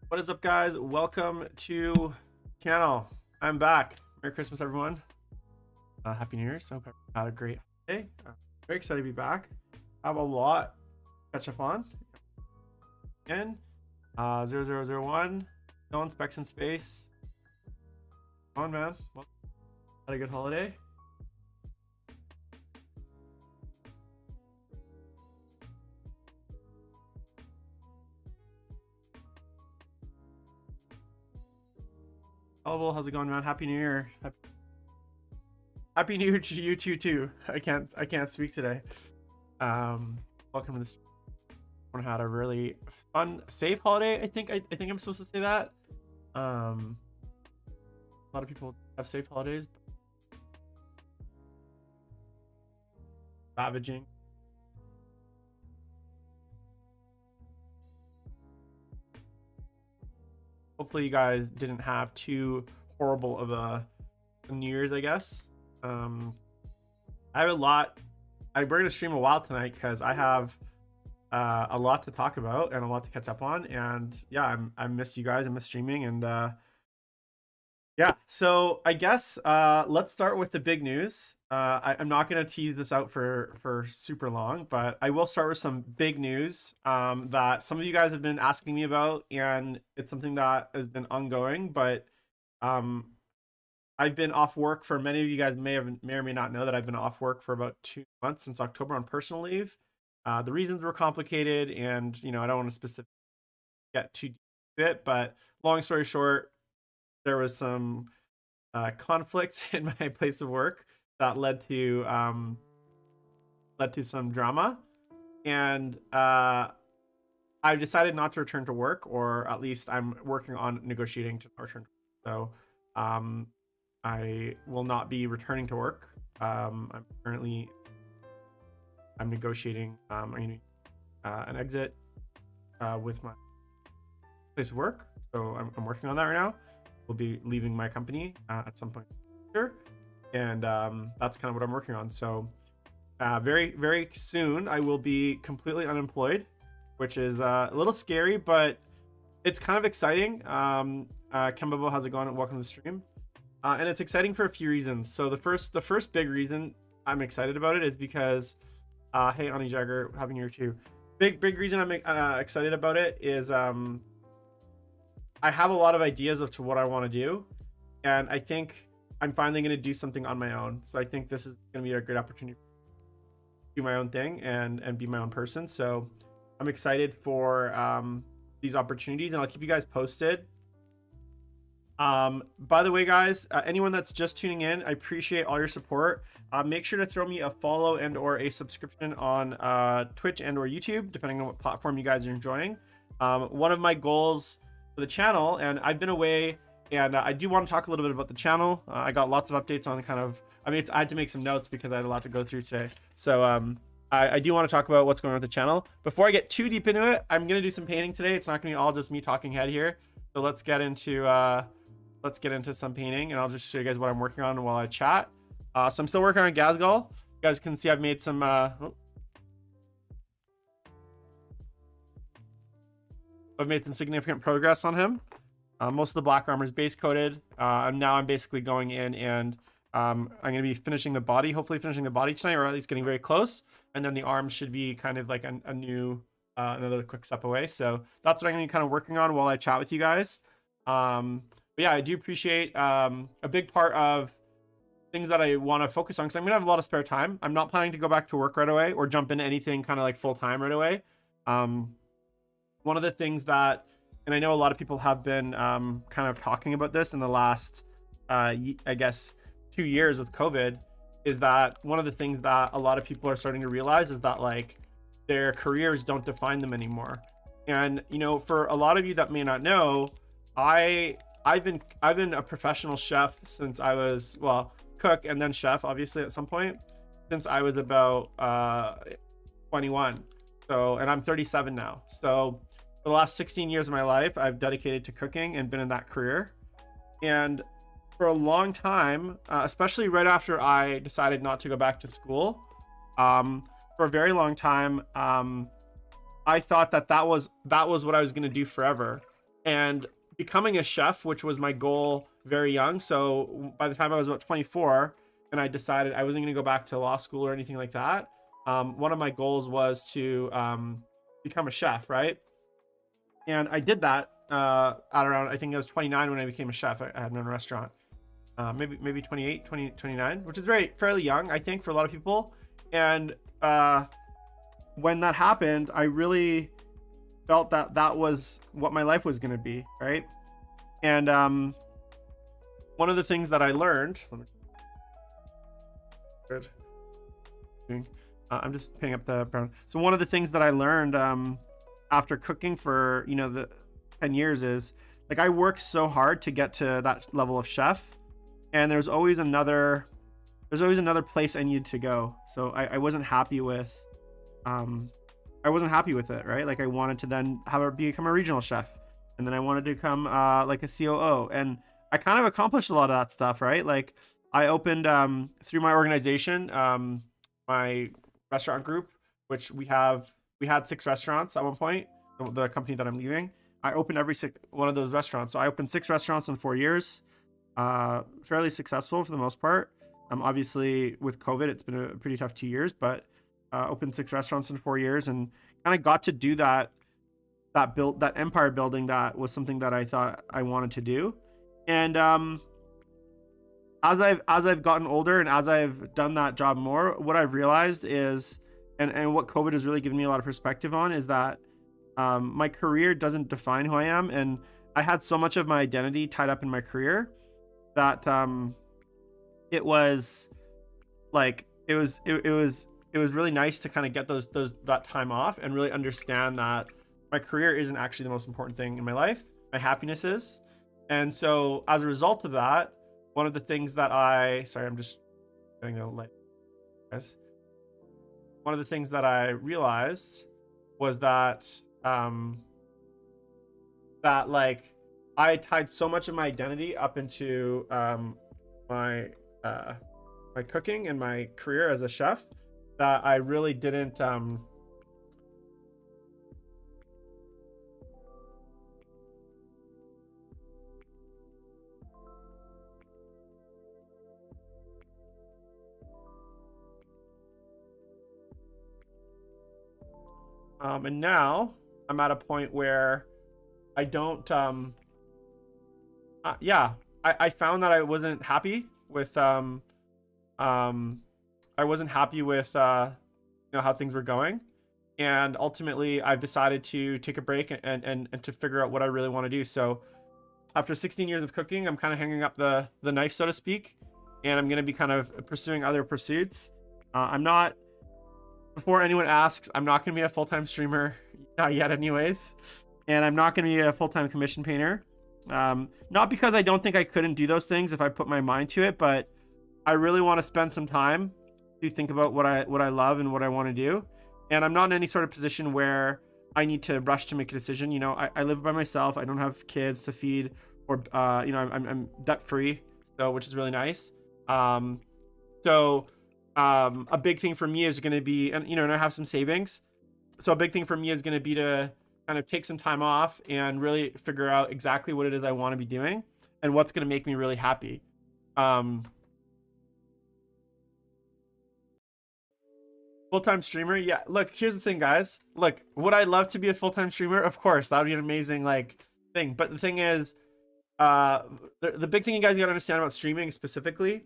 What is up, guys? Welcome to channel. I'm back. Merry Christmas, everyone. Happy New Year's. Hope everyone had a great day. Very excited to be back. I have a lot to catch up on. Again, 0001. No one specs in space. Come on, man. Well, had a good holiday. Oh, well, how's it going, man? Happy New Year. Happy New Year to you too. I can't speak today. Welcome to this. I had a really fun, safe holiday. I think I'm supposed to say that. A lot of people have safe holidays. Ravaging. Hopefully you guys didn't have too horrible of a New Year's, I guess. I have a lot. We're gonna stream a while tonight because I have a lot to talk about and a lot to catch up on. And yeah, I miss you guys. I miss streaming. And yeah, so I guess let's start with the big news. I'm not gonna tease this out for super long, but I will start with some big news that some of you guys have been asking me about, and it's something that has been ongoing. But I've been off work for many of you guys may or may not know that I've been off work for about 2 months since October on personal leave. The reasons were complicated, and I don't want to specifically get too deep into it, but long story short, there was some conflict in my place of work that led to some drama, and I've decided not to return to work, or at least I'm working on negotiating to return to work. So I will not be returning to work. I'm negotiating an exit with my place of work. So I'm working on that right now. We'll be leaving my company at some point later, and that's kind of what I'm working on. So very, very soon I will be completely unemployed, which is a little scary, but it's kind of exciting. Kembabo, how's it going? Welcome to the stream. And it's exciting for a few reasons. So the first big reason I'm excited about it is because hey, Ani Jagger, Happy New Year too. Big reason I'm excited about it is I have a lot of ideas of to what I want to do, and I think I'm finally going to do something on my own. So I think this is going to be a great opportunity to do my own thing and be my own person. So I'm excited for these opportunities, and I'll keep you guys posted. By the way, guys, anyone that's just tuning in, I appreciate all your support. Make sure to throw me a follow and or a subscription on Twitch and or YouTube, depending on what platform you guys are enjoying. One of my goals for the channel, and I've been away, and I do want to talk a little bit about the channel. I got lots of updates on I had to make some notes because I had a lot to go through today. So I do want to talk about what's going on with the channel. Before I get too deep into it, I'm going to do some painting today. It's not going to be all just me talking head here. So let's get into some painting, and I'll just show you guys what I'm working on while I chat. So I'm still working on Gazgal. You guys can see I've made some significant progress on him. Most of the black armor is base coated, and now I'm basically going in and I'm going to be finishing the body, hopefully finishing the body tonight, or at least getting very close. And then the arms should be kind of like a new another quick step away. So that's what I'm going to be kind of working on while I chat with you guys. But yeah, I do appreciate a big part of things that I want to focus on, because I'm going to have a lot of spare time. I'm not planning to go back to work right away or jump into anything kind of like full time right away. One of the things that, and I know a lot of people have been kind of talking about this in the last, I guess, 2 years with COVID, is that one of the things that a lot of people are starting to realize is that like their careers don't define them anymore. And for a lot of you that may not know, I've been a professional chef since I was, well, cook and then chef, obviously, at some point, since I was about 21. So, and I'm 37 now. So for the last 16 years of my life, I've dedicated to cooking and been in that career. And for a long time, especially right after I decided not to go back to school, for a very long time, I thought that was what I was going to do forever. and becoming a chef, which was my goal very young. So by the time I was about 24 and I decided I wasn't going to go back to law school or anything like that, one of my goals was to become a chef, right? And I did that at around, I think I was 29 when I became a chef. I had my own restaurant. Maybe 28, 29, which is fairly young, I think, for a lot of people. And when that happened, I really felt that that was what my life was going to be, right? And one of the things that I learned, I'm just picking up the brown. So one of the things that I learned after cooking for, you know, the 10 years is, like, I worked so hard to get to that level of chef, and there's always another place I needed to go. So I wasn't happy with it, right? Like, I wanted to then become a regional chef, and then I wanted to become like a COO, and I kind of accomplished a lot of that stuff, right? Like, I opened through my organization, my restaurant group, which we had 6 restaurants at one point, the company that I'm leaving. I opened every one of those restaurants. So I opened 6 restaurants in 4 years, fairly successful for the most part. Obviously with COVID, it's been a pretty tough 2 years, but opened 6 restaurants in 4 years, and kind of got to do that empire building. That was something that I thought I wanted to do. And as I've gotten older and as I've done that job more, what I've realized is, and what COVID has really given me a lot of perspective on, is that my career doesn't define who I am. And I had so much of my identity tied up in my career that it was really nice to kind of get that time off and really understand that my career isn't actually the most important thing in my life. My happiness is. And so as a result of that, one of the things that I'm just getting a light, guys. One of the things that I realized was that like, I tied so much of my identity up into my cooking and my career as a chef that I really didn't and now I'm at a point where I don't I found that I wasn't happy with how things were going, and ultimately I've decided to take a break and to figure out what I really want to do. So after 16 years of cooking, I'm kind of hanging up the knife, so to speak, and I'm going to be kind of pursuing other pursuits. Before anyone asks, I'm not going to be a full-time streamer, not yet anyways. And I'm not going to be a full-time commission painter. Not because I don't think I couldn't do those things if I put my mind to it, but I really want to spend some time to think about what I love and what I want to do. And I'm not in any sort of position where I need to rush to make a decision. You know, I live by myself. I don't have kids to feed, or I'm debt-free, so, which is really nice. A big thing for me is going to be, and I have some savings. So a big thing for me is going to be to kind of take some time off and really figure out exactly what it is I want to be doing and what's going to make me really happy. Full-time streamer. Yeah. Look, here's the thing, guys. Look, would I love to be a full-time streamer? Of course, that would be an amazing thing. But the thing is, the big thing you guys got to understand about streaming specifically,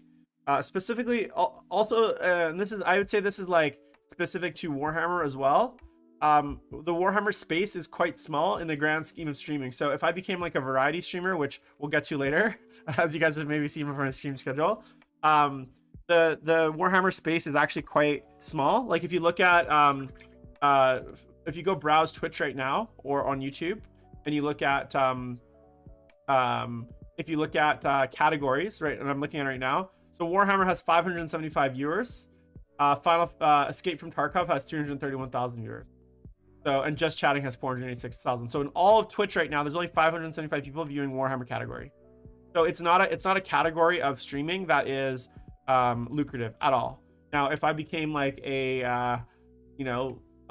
also, and I would say this is like specific to Warhammer as well. The Warhammer space is quite small in the grand scheme of streaming. So if I became like a variety streamer, which we'll get to later, as you guys have maybe seen from my stream schedule, the Warhammer space is actually quite small. Like, if you look at if you go browse Twitch right now or on YouTube, and you look at if you look at categories, right, and I'm looking at it right now. So Warhammer has 575 viewers. Final Escape from Tarkov has 231,000 viewers. So, and Just Chatting has 486,000. So in all of Twitch right now, there's only 575 people viewing Warhammer category. So it's not a category of streaming that is lucrative at all. Now, if I became like a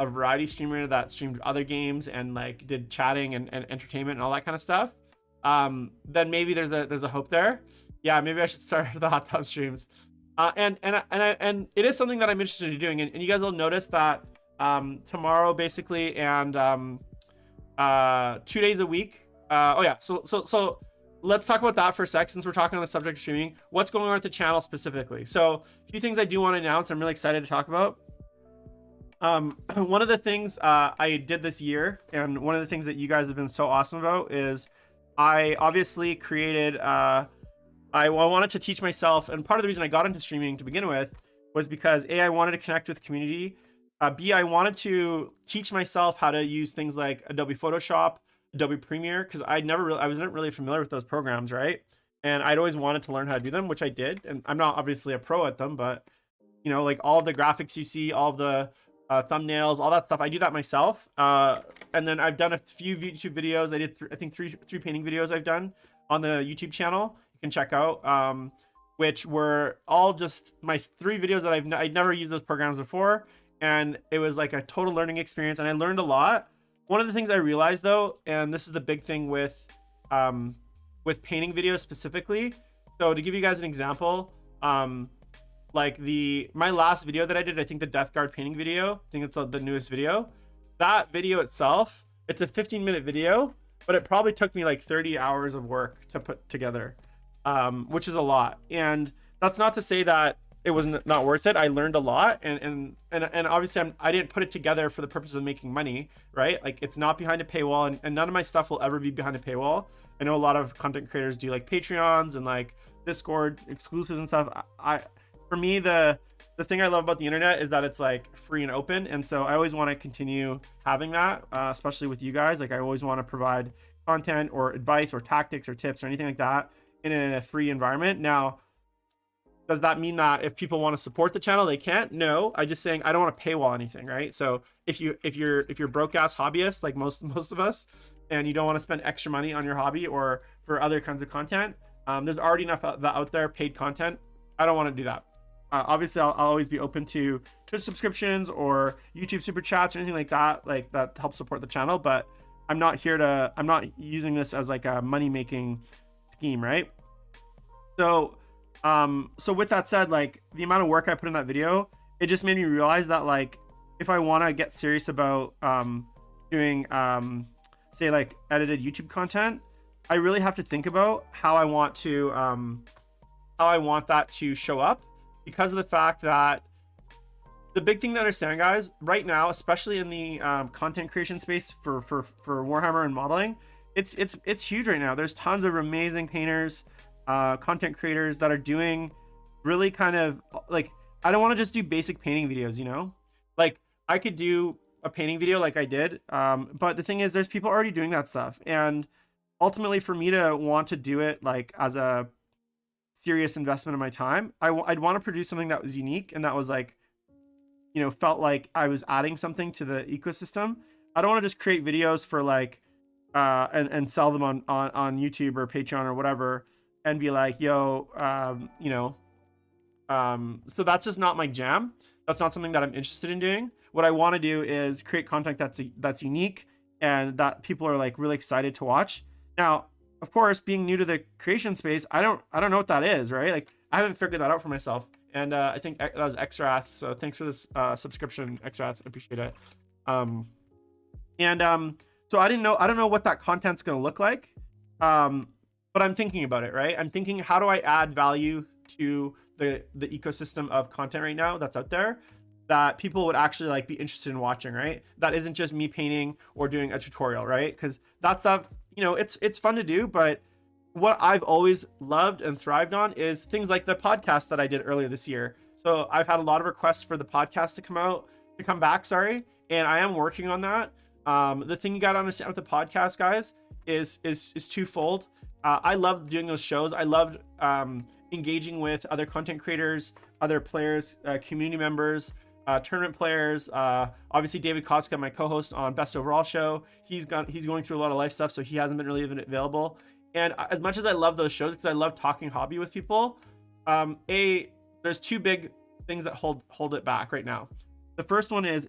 a variety streamer that streamed other games and like did chatting and entertainment and all that kind of stuff, then maybe there's a hope there. Yeah, maybe I should start the hot tub streams. And it is something that I'm interested in doing. And you guys will notice that tomorrow basically and 2 days a week. Oh yeah, so let's talk about that for a sec, since we're talking on the subject of streaming. What's going on with the channel specifically? So a few things I do want to announce. I'm really excited to talk about. One of the things I did this year, and one of the things that you guys have been so awesome about, is I obviously created I wanted to teach myself, and part of the reason I got into streaming to begin with was because A, I wanted to connect with the community. B, I wanted to teach myself how to use things like Adobe Photoshop, Adobe Premiere, because I wasn't really familiar with those programs, right? And I'd always wanted to learn how to do them, which I did. And I'm not obviously a pro at them, but you know, like all of the graphics you see, all of the thumbnails, all that stuff, I do that myself. And then I've done a few YouTube videos. I did I think three painting videos I've done on the YouTube channel. You can check out, which were all just my 3 videos that I'd never used those programs before, and it was like a total learning experience, and I learned a lot. One of the things I realized though, and this is the big thing with painting videos specifically. So to give you guys an example, like my last video that I did, I think the Death Guard painting video, I think it's the newest video. That video itself, it's a 15-minute video, but it probably took me like 30 hours of work to put together, which is a lot. And that's not to say that it was not worth it. I learned a lot, and obviously I didn't put it together for the purpose of making money, right? Like it's not behind a paywall, and none of my stuff will ever be behind a paywall. I know a lot of content creators do like Patreons and like Discord exclusives and stuff. For me, the thing I love about the internet is that it's like free and open, and so I always want to continue having that, especially with you guys. Like I always want to provide content or advice or tactics or tips or anything like that in a free environment. Now, does that mean that if people want to support the channel, they can't? No, I'm just saying I don't want to paywall anything, right? So if you're broke ass hobbyist like most of us, and you don't want to spend extra money on your hobby or for other kinds of content, there's already enough out there, paid content. I don't want to do that. Obviously, I'll always be open to Twitch subscriptions or YouTube super chats or anything like that helps support the channel. But I'm not using this as like a money making scheme, right? So with that said, like the amount of work I put in that video, it just made me realize that like if I want to get serious about doing say like edited YouTube content, I really have to think about how I want that to show up, because of the fact that the big thing to understand, guys, right now, especially in the content creation space for Warhammer and modeling, it's huge right now. There's tons of amazing painters, content creators that are doing really kind of like, I don't want to just do basic painting videos, you know, like I could do a painting video like I did, but the thing is there's people already doing that stuff, and ultimately for me to want to do it like as a serious investment of my time, I'd want to produce something that was unique and that was like, you know, felt like I was adding something to the ecosystem. I don't want to just create videos for like and sell them on YouTube or Patreon or whatever and be like, yo, you know, so that's just not my jam. That's not something that I'm interested in doing. What I want to do is create content that's unique and that people are like really excited to watch. Now, of course, being new to the creation space, I don't know what that is, right? Like I haven't figured that out for myself. And I think that was Xrath. So thanks for this subscription, Xrath. I appreciate it. So I don't know what that content's going to look like. But I'm thinking about it, right? I'm thinking, how do I add value to the ecosystem of content right now that's out there that people would actually like be interested in watching, right? That isn't just me painting or doing a tutorial, right? Because that stuff, you know, it's fun to do, but what I've always loved and thrived on is things like the podcast that I did earlier this year. So I've had a lot of requests for the podcast to come back, and I am working on that. The thing you got to understand with the podcast, guys, is twofold. I love doing those shows. I loved engaging with other content creators, other players, community members, tournament players. Obviously David Koska, my co-host on Best Overall Show, he's going through a lot of life stuff, so he hasn't been really available. And as much as I love those shows, because I love talking hobby with people, there's two big things that hold it back right now. The first one is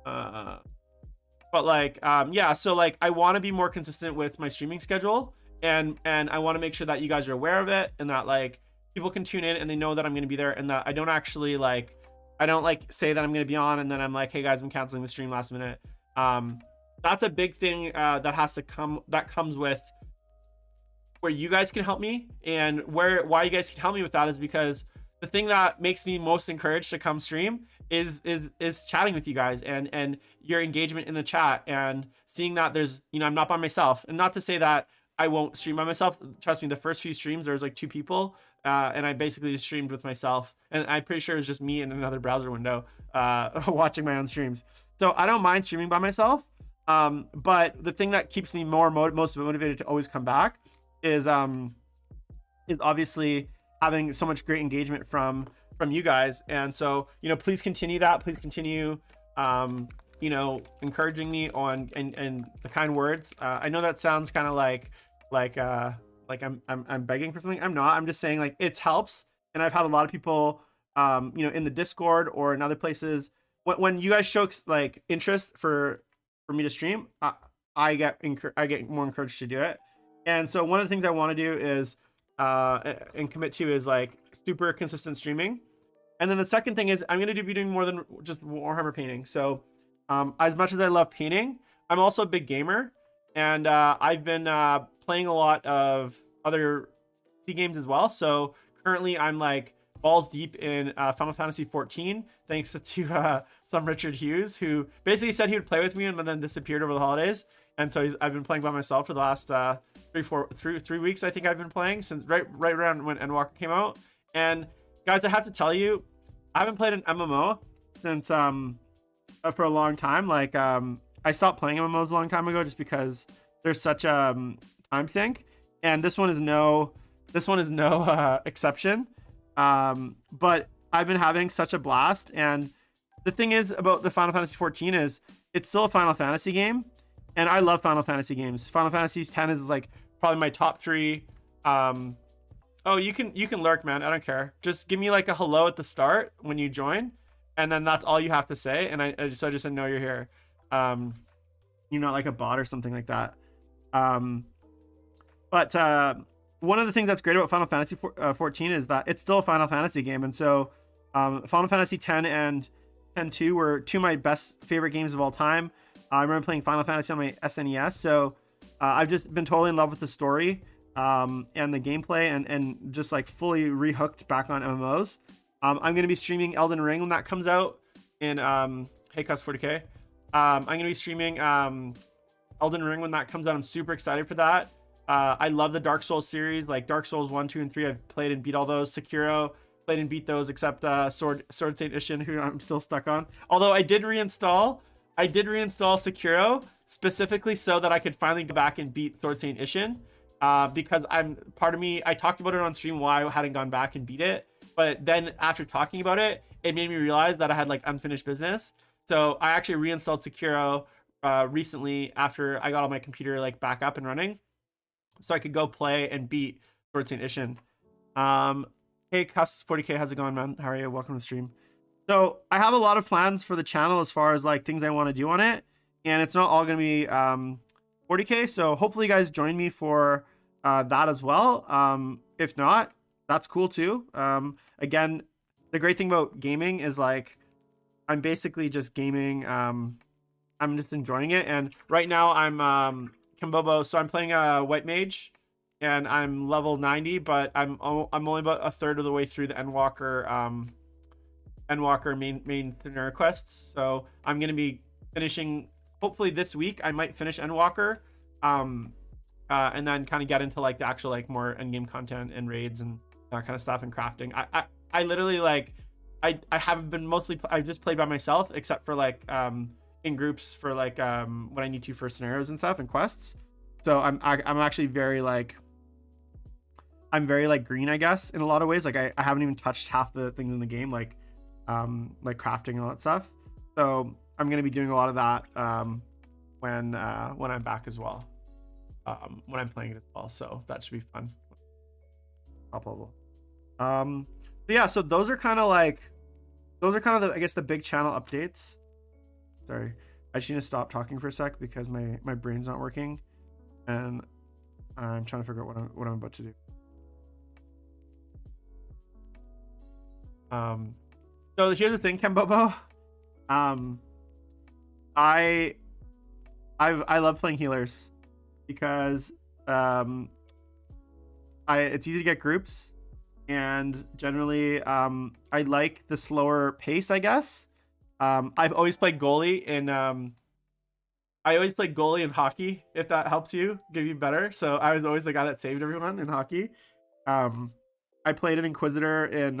Uh, But like, yeah, so like I want to be more consistent with my streaming schedule, and I want to make sure that you guys are aware of it, and that like people can tune in and they know that I'm going to be there, and that I don't actually like, I don't like say that I'm going to be on and then I'm like, hey guys, I'm canceling the stream last minute. That's a big thing that has to come, that comes with where you guys can help me, and why you guys can help me with that is because the thing that makes me most encouraged to come stream is chatting with you guys, and your engagement in the chat, and seeing that there's, you know, I'm not by myself. And not to say that I won't stream by myself. Trust me, the first few streams there was like 2 people, and I basically just streamed with myself, and I'm pretty sure it was just me in another browser window watching my own streams. So I don't mind streaming by myself, but the thing that keeps me most motivated to always come back is obviously having so much great engagement from you guys. And so, you know, please continue that. Please continue, you know, encouraging me on, and the kind words. I know that sounds kind of like I'm begging for something. I'm not. I'm just saying, like, it helps. And I've had a lot of people, you know, in the Discord or in other places, when you guys show like interest for me to stream, I get more encouraged to do it. And so one of the things I want to do is and commit to is like super consistent streaming. And then the second thing is I'm going to be doing more than just Warhammer painting. So as much as I love painting, I'm also a big gamer, and I've been playing a lot of other C games as well. So currently I'm like balls deep in Final Fantasy 14, thanks to some Richard Hughes, who basically said he would play with me and then disappeared over the holidays. And so I've been playing by myself for the last 3 weeks. I think I've been playing since right around when Endwalker came out. And guys, I have to tell you, I haven't played an MMO since for a long time. Like I stopped playing MMOs a long time ago just because there's such a time sink, and this one is no exception. But I've been having such a blast. And the thing is about the Final Fantasy 14 is it's still a Final Fantasy game, and I love Final Fantasy games. Final Fantasy 10 is like probably my top 3. Oh, you can lurk, man. I don't care. Just give me like a hello at the start when you join, and then that's all you have to say. And I just know you're here. You're not like a bot or something like that. But one of the things that's great about Final Fantasy 14 is that it's still a Final Fantasy game. And so Final Fantasy 10 and 10-2 were 2 of my favorite games of all time. I remember playing Final Fantasy on my SNES. So I've just been totally in love with the story and the gameplay, and just like fully rehooked back on MMOs. I'm going to be streaming Elden Ring when that comes out in hey Cuss 40k. I'm going to be streaming Elden Ring when that comes out. I'm super excited for that. I love the Dark Souls series, like Dark Souls 1, 2, and 3. I've played and beat all those. Sekiro, played and beat those, except Sword Saint Ishin, who I'm still stuck on. Although I did reinstall Sekiro specifically so that I could finally go back and beat Sword Saint Ishin, because I talked about it on stream why I hadn't gone back and beat it, but then after talking about it, it made me realize that I had like unfinished business. So I actually reinstalled Sekiro recently after I got all my computer like back up and running, so I could go play and beat Sword Saint Ishin. Hey Cuss 40k, how's it going, man? How are you? Welcome to the stream. So I have a lot of plans for the channel as far as like things I want to do on it, and it's not all going to be 40k. So hopefully you guys join me for that as well. If not, that's cool too. Again, the great thing about gaming is like I'm basically just gaming. I'm just enjoying it, and right now I'm Kimbobo, so I'm playing a White Mage, and I'm level 90, but I'm only about a third of the way through the Endwalker main scenario quests. So I'm gonna be finishing hopefully this week. I might finish Endwalker, and then kind of get into like the actual like more endgame content and raids and that kind of stuff and crafting. I literally like I haven't been I've just played by myself, except for like in groups for like when I need to for scenarios and stuff and quests. So I'm actually very like green, I guess, in a lot of ways. Like I haven't even touched half the things in the game, like crafting and all that stuff. So I'm gonna be doing a lot of that when I'm back as well, when I'm playing it as well. So that should be fun. Top level. So yeah, so those are kind of the, I guess, the big channel updates. Sorry. I just need to stop talking for a sec because my brain's not working, and I'm trying to figure out what I'm about to do. So here's the thing, Kembobo. I love playing healers because it's easy to get groups, and generally I like the slower pace, I guess. I've always played goalie in hockey, if that helps you give you better. So I was always the guy that saved everyone in hockey. I played an Inquisitor in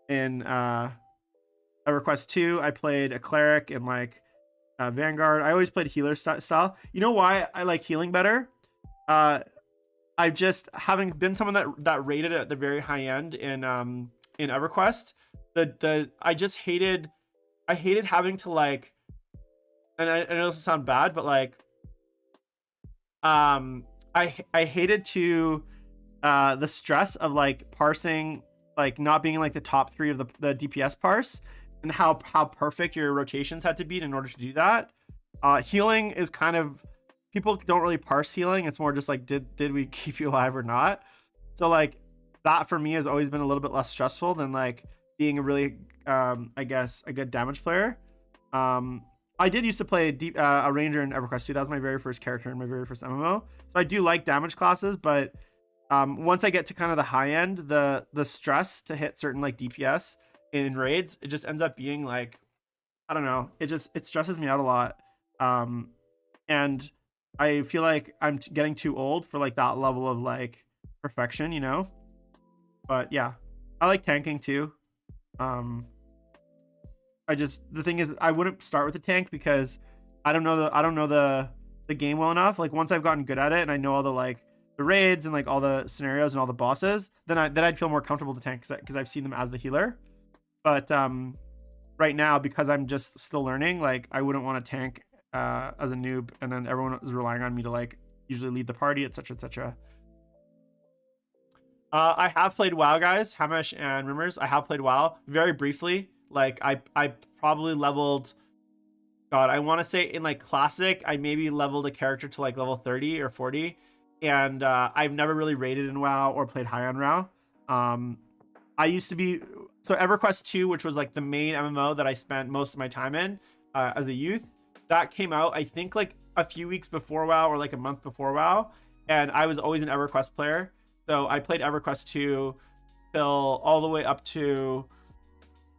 EverQuest 2. I played a cleric in like Vanguard. I always played healer style. You know why I like healing better? I just, having been someone that rated at the very high end in EverQuest, I hated having to like, and I know this sounds bad, but like I hated to the stress of like parsing, like not being in like the top 3 of the DPS parse, and how perfect your rotations had to be in order to do that. Healing is kind of, people don't really parse healing. It's more just like, did we keep you alive or not? So like that for me has always been a little bit less stressful than like being a really I guess a good damage player. I did used to play a ranger in EverQuest 2. That was my very first character in my very first MMO. So I do like damage classes, but once I get to kind of the high end, the stress to hit certain like DPS in raids, it just ends up being like, I don't know, it stresses me out a lot. And I feel like I'm getting too old for like that level of like perfection, you know? But yeah, I like tanking too. The thing is, I wouldn't start with a tank because I don't know the game well enough. Like once I've gotten good at it and I know all the raids and like all the scenarios and all the bosses, then I'd feel more comfortable to tank because I've seen them as the healer. But right now, because I'm just still learning, like I wouldn't want to tank as a noob, and then everyone is relying on me to like usually lead the party, etc., etc. I have played WoW, guys. Hamish and Rumors. I have played WoW very briefly. Like I probably leveled, God, I want to say in like classic, I maybe leveled a character to like level 30 or 40, and I've never really raided in WoW or played high on WoW. I used to be, so EverQuest 2, which was like the main MMO that I spent most of my time in as a youth, that came out I think like a few weeks before WoW or like a month before WoW, and I was always an EverQuest player. So I played EverQuest 2 till all the way up to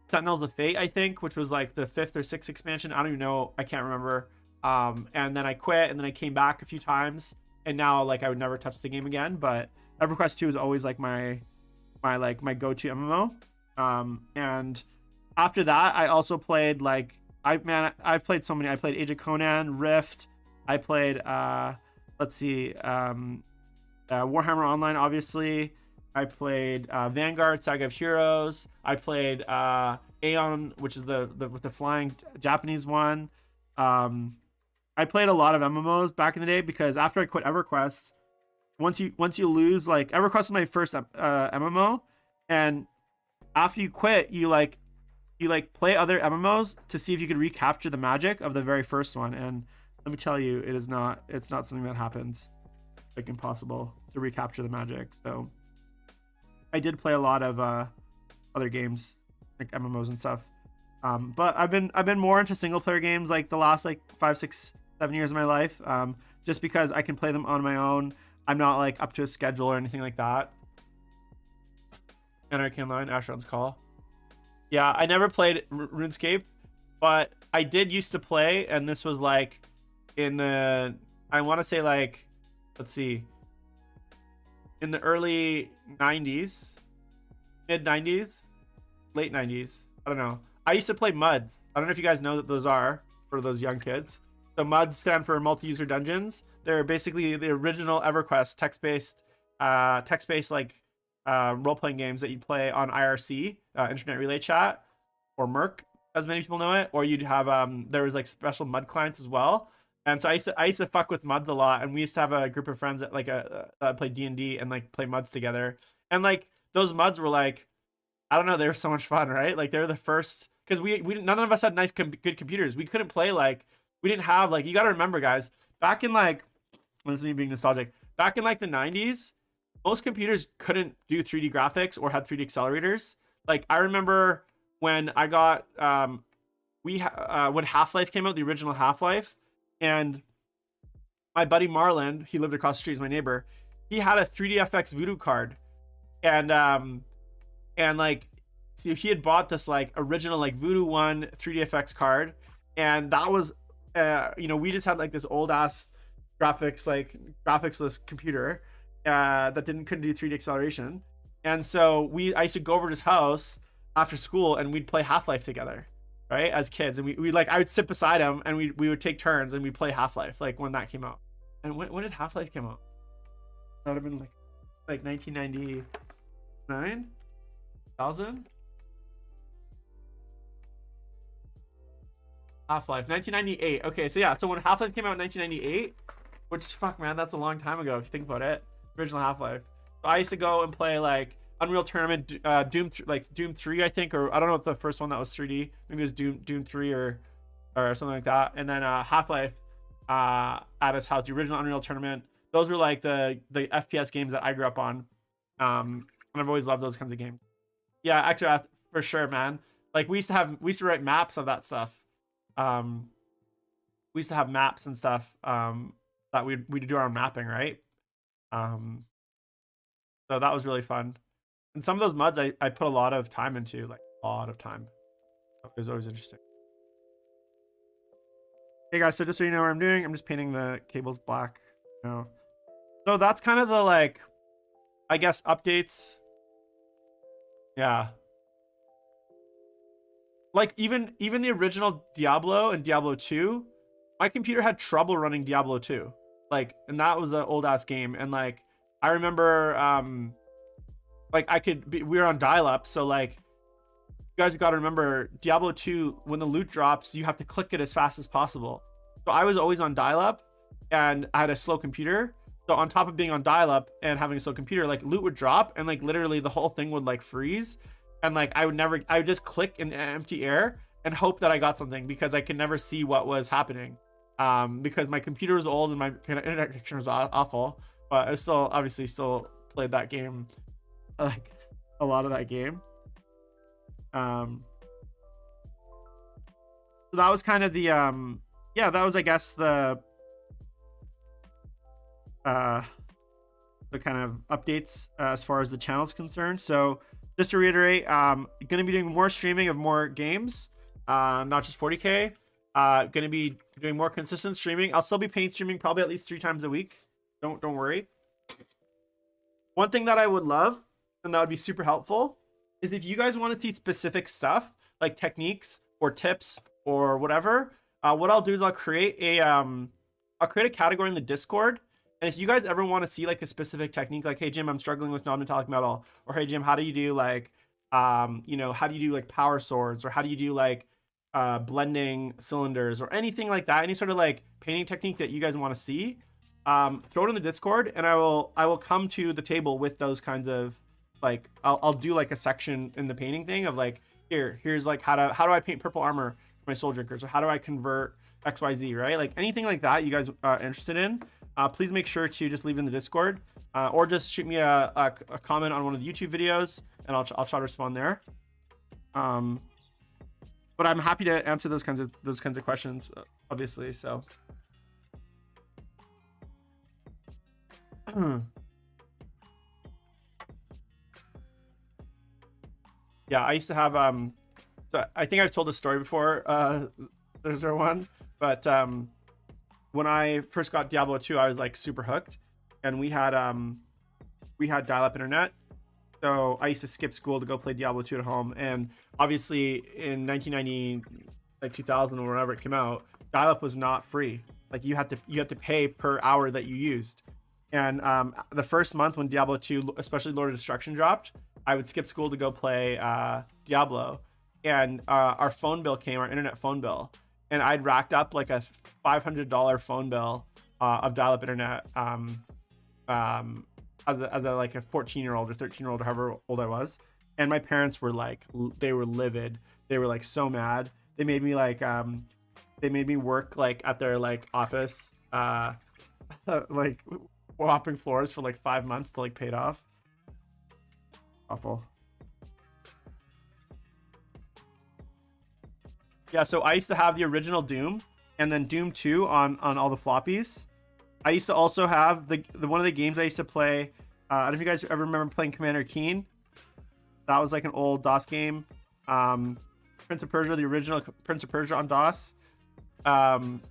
Sentinels of Fate, I think, which was like the 5th or 6th expansion. I don't even know. I can't remember. And then I quit, and then I came back a few times, and now like I would never touch the game again. But EverQuest 2 is always like my go-to MMO. And after that, I also played like I've played so many. I played Age of Conan, Rift. I played let's see, Warhammer Online, obviously. I played Vanguard, Saga of Heroes. I played Aeon, which is with the flying Japanese one. I played a lot of MMOs back in the day because after I quit EverQuest, once you lose, like EverQuest was my first MMO, and after you quit, you play other MMOs to see if you could recapture the magic of the very first one. And let me tell you, it's not something that happens. Like impossible to recapture the magic. So I did play a lot of other games like MMOs and stuff, but I've been more into single player games like the last like 5, 6, 7 years of my life, just because I can play them on my own. I'm not like up to a schedule or anything like that. Anarchy Online, Asheron's Call. Yeah, I never played RuneScape, but I did used to play, and this was like in the, I want to say like, let's see, in the early 90s, mid 90s, late 90s. I don't know. I used to play MUDs. I don't know if you guys know what those are for those young kids. So MUDs stand for multi-user dungeons. They're basically the original EverQuest text-based like role-playing games that you play on IRC, Internet Relay Chat, or Merc, as many people know it. Or you'd have there was like special MUD clients as well. And so I used to fuck with MUDs a lot, and we used to have a group of friends that like play D&D and like play MUDs together. And like those MUDs were like, I don't know, they were so much fun, right? Like they're the first because none of us had nice good computers. We couldn't play like, we didn't have like, you got to remember guys, back in like, this is me being nostalgic, back in like the 90s, most computers couldn't do 3D graphics or had 3D accelerators. Like I remember when I got when Half-Life came out, the original Half-Life, and my buddy Marlon, he lived across the street, he's my neighbor, he had a 3DFX Voodoo card, and like, so he had bought this like original like Voodoo 1 3DFX card, and that was you know, we just had like this old ass graphics-less computer that couldn't do 3D acceleration. And so I used to go over to his house after school and we'd play Half-Life together, right, as kids. And we like, I would sit beside him and we would take turns and we'd play Half-Life like when that came out. And when did Half-Life come out? That would have been like 1999, 2000. Half-Life 1998. Okay, so yeah, so when Half-Life came out in 1998, which, fuck man, that's a long time ago if you think about it, original Half-Life. So I used to go and play like Unreal Tournament, Doom 3, I think, or I don't know what the first one that was 3D, maybe it was Doom 3 or something like that. And then Half-Life at his house, the original Unreal Tournament. Those were like the FPS games that I grew up on, and I've always loved those kinds of games. Yeah, actually, for sure, man. Like we used to write maps of that stuff. We used to have maps and stuff that we'd do our own mapping, right? So that was really fun. And some of those mods I put a lot of time into, like a lot of time. It was always interesting. Hey guys, so just so you know what I'm doing, I'm just painting the cables black. You know. So that's kind of the, like, I guess, updates. Yeah. Like even the original Diablo and Diablo 2, my computer had trouble running Diablo 2. Like, and that was an old ass game. And like, I remember, like we were on dial-up. So like, you guys got to remember Diablo 2, when the loot drops, you have to click it as fast as possible. So I was always on dial-up and I had a slow computer. So on top of being on dial-up and having a slow computer, like loot would drop and like literally the whole thing would like freeze. And like, I would just click in empty air and hope that I got something because I could never see what was happening. Because my computer was old and my internet connection was awful, but I still obviously still played that game, like a lot of that game. So that was kind of the yeah, that was, I guess, the kind of updates as far as the channel is concerned. So just to reiterate, going to be doing more streaming of more games, not just 40K. Going to be doing more consistent streaming. I'll still be paint streaming probably at least 3 times a week. Don't worry. One thing that I would love, and that would be super helpful, is if you guys want to see specific stuff like techniques or tips or whatever, what I'll do is I'll create a category in the Discord. And if you guys ever want to see like a specific technique, like, hey Jim, I'm struggling with non-metallic metal, or hey Jim, how do you do like, you know, how do you do like power swords, or how do you do like blending cylinders, or anything like that, any sort of like painting technique that you guys want to see, throw it in the Discord, and I will come to the table with those kinds of, like, I'll do like a section in the painting thing of like, here's like how do I paint purple armor for my soul drinkers, or how do I convert XYZ, right? Like anything like that you guys are interested in, please make sure to just leave it in the Discord, or just shoot me a comment on one of the YouTube videos, and I'll try to respond there. But I'm happy to answer those kinds of questions, obviously. So, yeah, I used to have so I think I've told this story before. There's one, but when I first got Diablo 2, I was like super hooked, and we had dial-up internet. So I used to skip school to go play Diablo 2 at home. And obviously in 1990, like 2000 or whenever it came out, dial-up was not free. Like you had to pay per hour that you used. And the first month when Diablo 2, especially Lord of Destruction, dropped, I would skip school to go play Diablo. And our phone bill came, our internet phone bill. And I'd racked up like a $500 phone bill of dial-up internet as a like a 14-year-old or 13-year-old or however old I was. And my parents were like, they were livid. they were like so mad. They made me like they made me work like at their like office like mopping floors for like 5 months to like pay it off. Awful. Yeah, so I used to have the original Doom and then Doom 2 on all the floppies. I used to also have the one of the games I used to play. I don't know if you guys ever remember playing Commander Keen. That was like an old DOS game. Prince of Persia, the original Prince of Persia on DOS. That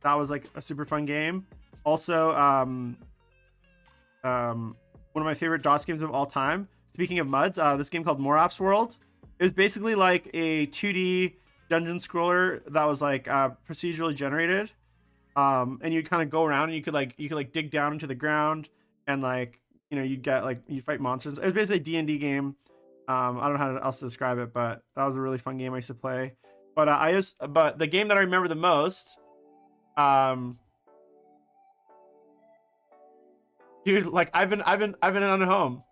was like a super fun game. Also, one of my favorite DOS games of all time. Speaking of MUDs, this game called Morap's World. It was basically like a 2D dungeon scroller that was like procedurally generated. And you'd kind of go around and you could like dig down into the ground and like, you know, you'd get like, you fight monsters. It was basically a D&D game. I don't know how else to describe it, but that was a really fun game I used to play. But but the game that I remember the most, dude, like I've been on home.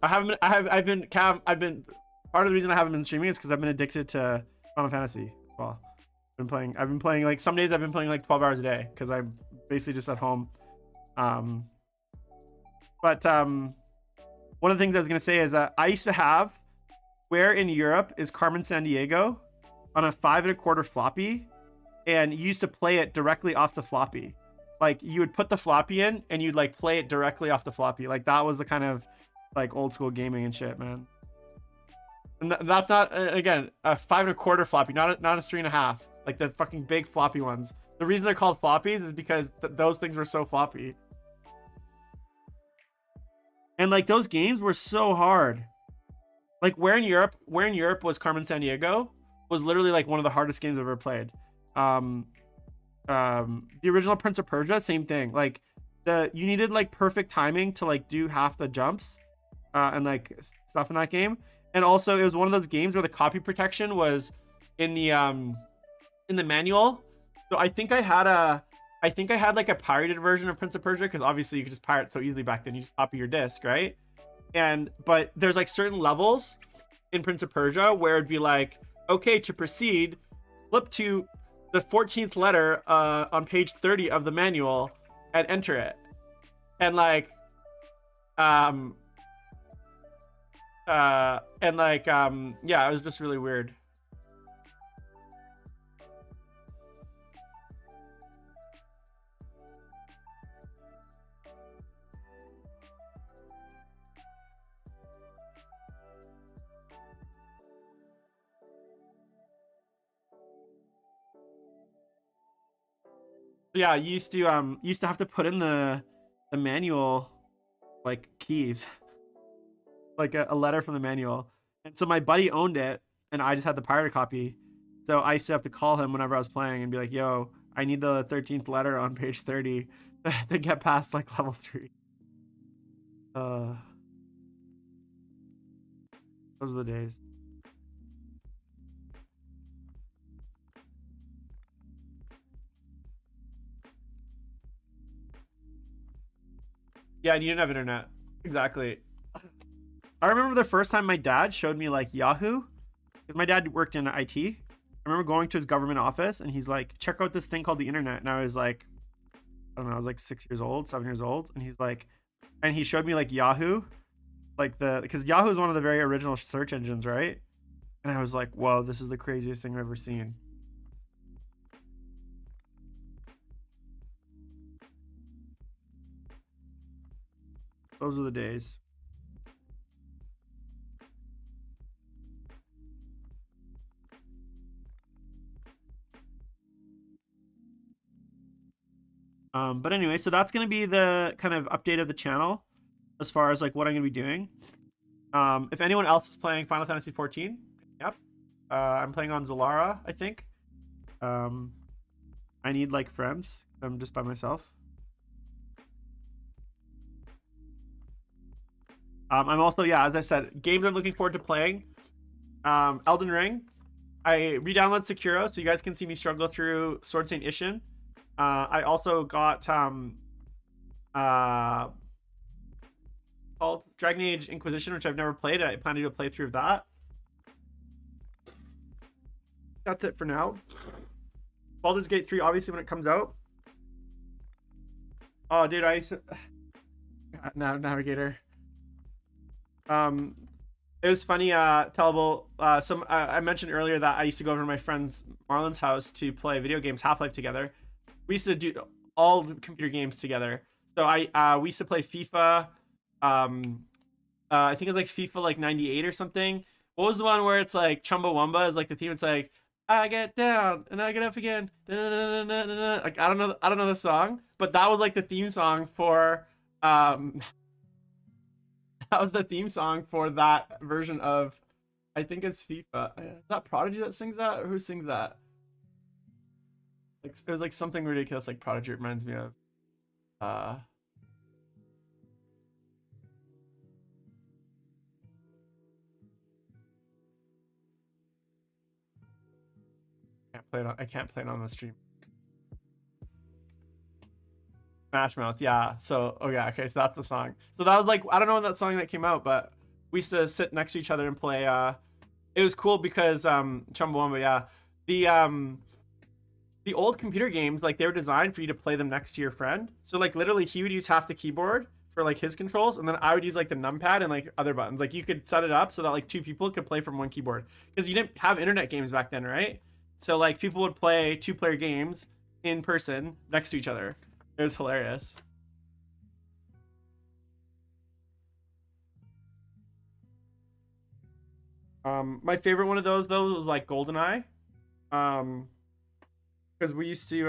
I've been part of the reason I haven't been streaming is because I've been addicted to Final Fantasy as well. I've been playing like some days I've been playing like 12 hours a day because I'm basically just at home. But one of the things I was gonna say is that I used to have where in Europe is Carmen Sandiego on a 5 1/4 floppy, and you used to play it directly off the floppy. Like you would put the floppy in and you'd like play it directly off the floppy. Like that was the kind of like old school gaming and shit, man. And that's not again a 5 1/4 floppy, not a 3 1/2, like the fucking big floppy ones. The reason they're called floppies is because those things were so floppy. And like those games were so hard. Like where in Europe was Carmen Sandiego was literally like one of the hardest games I've ever played. The original Prince of Persia, same thing. Like you needed like perfect timing to like do half the jumps and like stuff in that game. And also it was one of those games where the copy protection was in the manual. So I think I had like a pirated version of Prince of Persia, because obviously you could just pirate so easily back then. You just copy your disc, right? But there's like certain levels in Prince of Persia where it'd be like, okay, to proceed, flip to the 14th letter on page 30 of the manual and enter it. And like yeah, it was just really weird. Yeah, you used to have to put in the manual like keys, like a letter from the manual. And so my buddy owned it and I just had the pirated copy. So I used to have to call him whenever I was playing and be like, yo, I need the 13th letter on page 30 to get past like level 3. Those are the days. Yeah, and you didn't have internet. Exactly. I remember the first time my dad showed me like Yahoo, because my dad worked in IT. I remember going to his government office and he's like, check out this thing called the internet. And I was like, I don't know, I was like 6 years old, 7 years old. And he's like, and he showed me like Yahoo, like because Yahoo is one of the very original search engines, right? And I was like, whoa, this is the craziest thing I've ever seen. Those were the days. But anyway, so that's going to be the kind of update of the channel as far as like what I'm going to be doing. If anyone else is playing Final Fantasy 14, yep. I'm playing on Zalara, I think. I need like friends. I'm just by myself. I'm also, yeah, as I said, games I'm looking forward to playing. Elden Ring. I re-downloaded Sakura so you guys can see me struggle through Sword Saint Ishin. I also got called? Dragon Age Inquisition, which I've never played. I plan to do a playthrough of that. That's it for now. Baldur's Gate 3, obviously, when it comes out. Oh, dude, I used to... Navigator. It was funny, Tellable. I mentioned earlier that I used to go over to my friend's Marlon's house to play video games, Half-Life together. We used to do all the computer games together. So we used to play FIFA. I think it was like FIFA like 98 or something. What was the one where it's like Chumbawamba is like the theme? It's like I get down and I get up again. Like I don't know the song, but that was like the theme song for that was the theme song for that version of, I think it's FIFA. Is that Prodigy that sings that? Or who sings that? Like, it was like something ridiculous like Prodigy reminds me of. I can't play it on the stream. Smash Mouth, yeah. So, oh yeah, okay, so that's the song. So that was like, I don't know when that song that came out, but we used to sit next to each other and play. It was cool because Chumbawamba, yeah. The old computer games, like they were designed for you to play them next to your friend. So like literally he would use half the keyboard for like his controls, and then I would use like the numpad and like other buttons. Like you could set it up so that like two people could play from one keyboard. Because you didn't have internet games back then, right? So like people would play 2-player games in person next to each other. It was hilarious. My favorite one of those though was like GoldenEye. Because we used to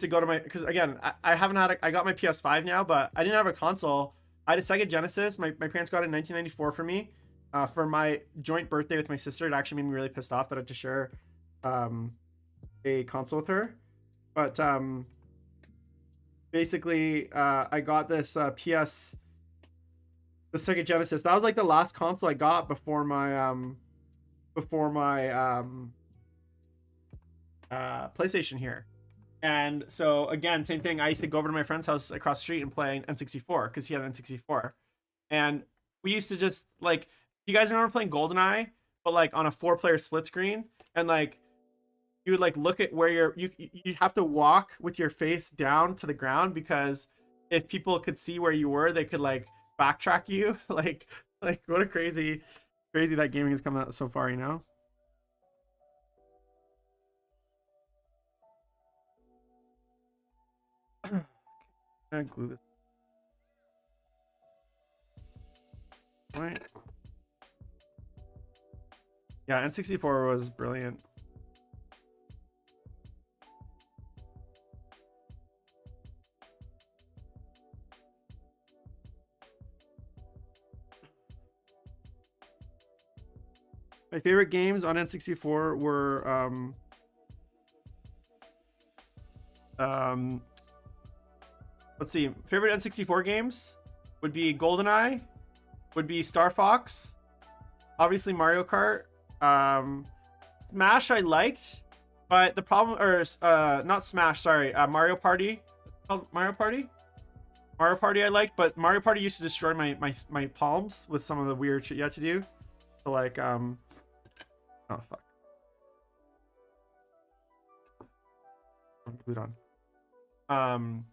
go to my, because again, I haven't had I got my PS5 now, but I didn't have a console. I had a Sega Genesis. My parents got it in 1994 for me. For my joint birthday with my sister. It actually made me really pissed off that I had to share a console with her. But basically, I got this the Sega Genesis. That was like the last console I got before my PlayStation here. And so again, same thing. I used to go over to my friend's house across the street and play N64 because he had an N64. And we used to just like, you guys remember playing GoldenEye, but like on a 4-player split screen, and like you would like look at where you have to walk with your face down to the ground, because if people could see where you were, they could like backtrack you. like what a crazy that gaming has come out so far, you know? I'm gonna glue this. Right. Yeah, N64 was brilliant. My favorite games on N64 were let's see, favorite N64 games would be GoldenEye, would be Star Fox, obviously Mario Kart. Smash I liked, but the problem, or not Smash, sorry, Mario Party. Mario Party I liked, but Mario Party used to destroy my palms with some of the weird shit you had to do. So like oh fuck, I'm glued on.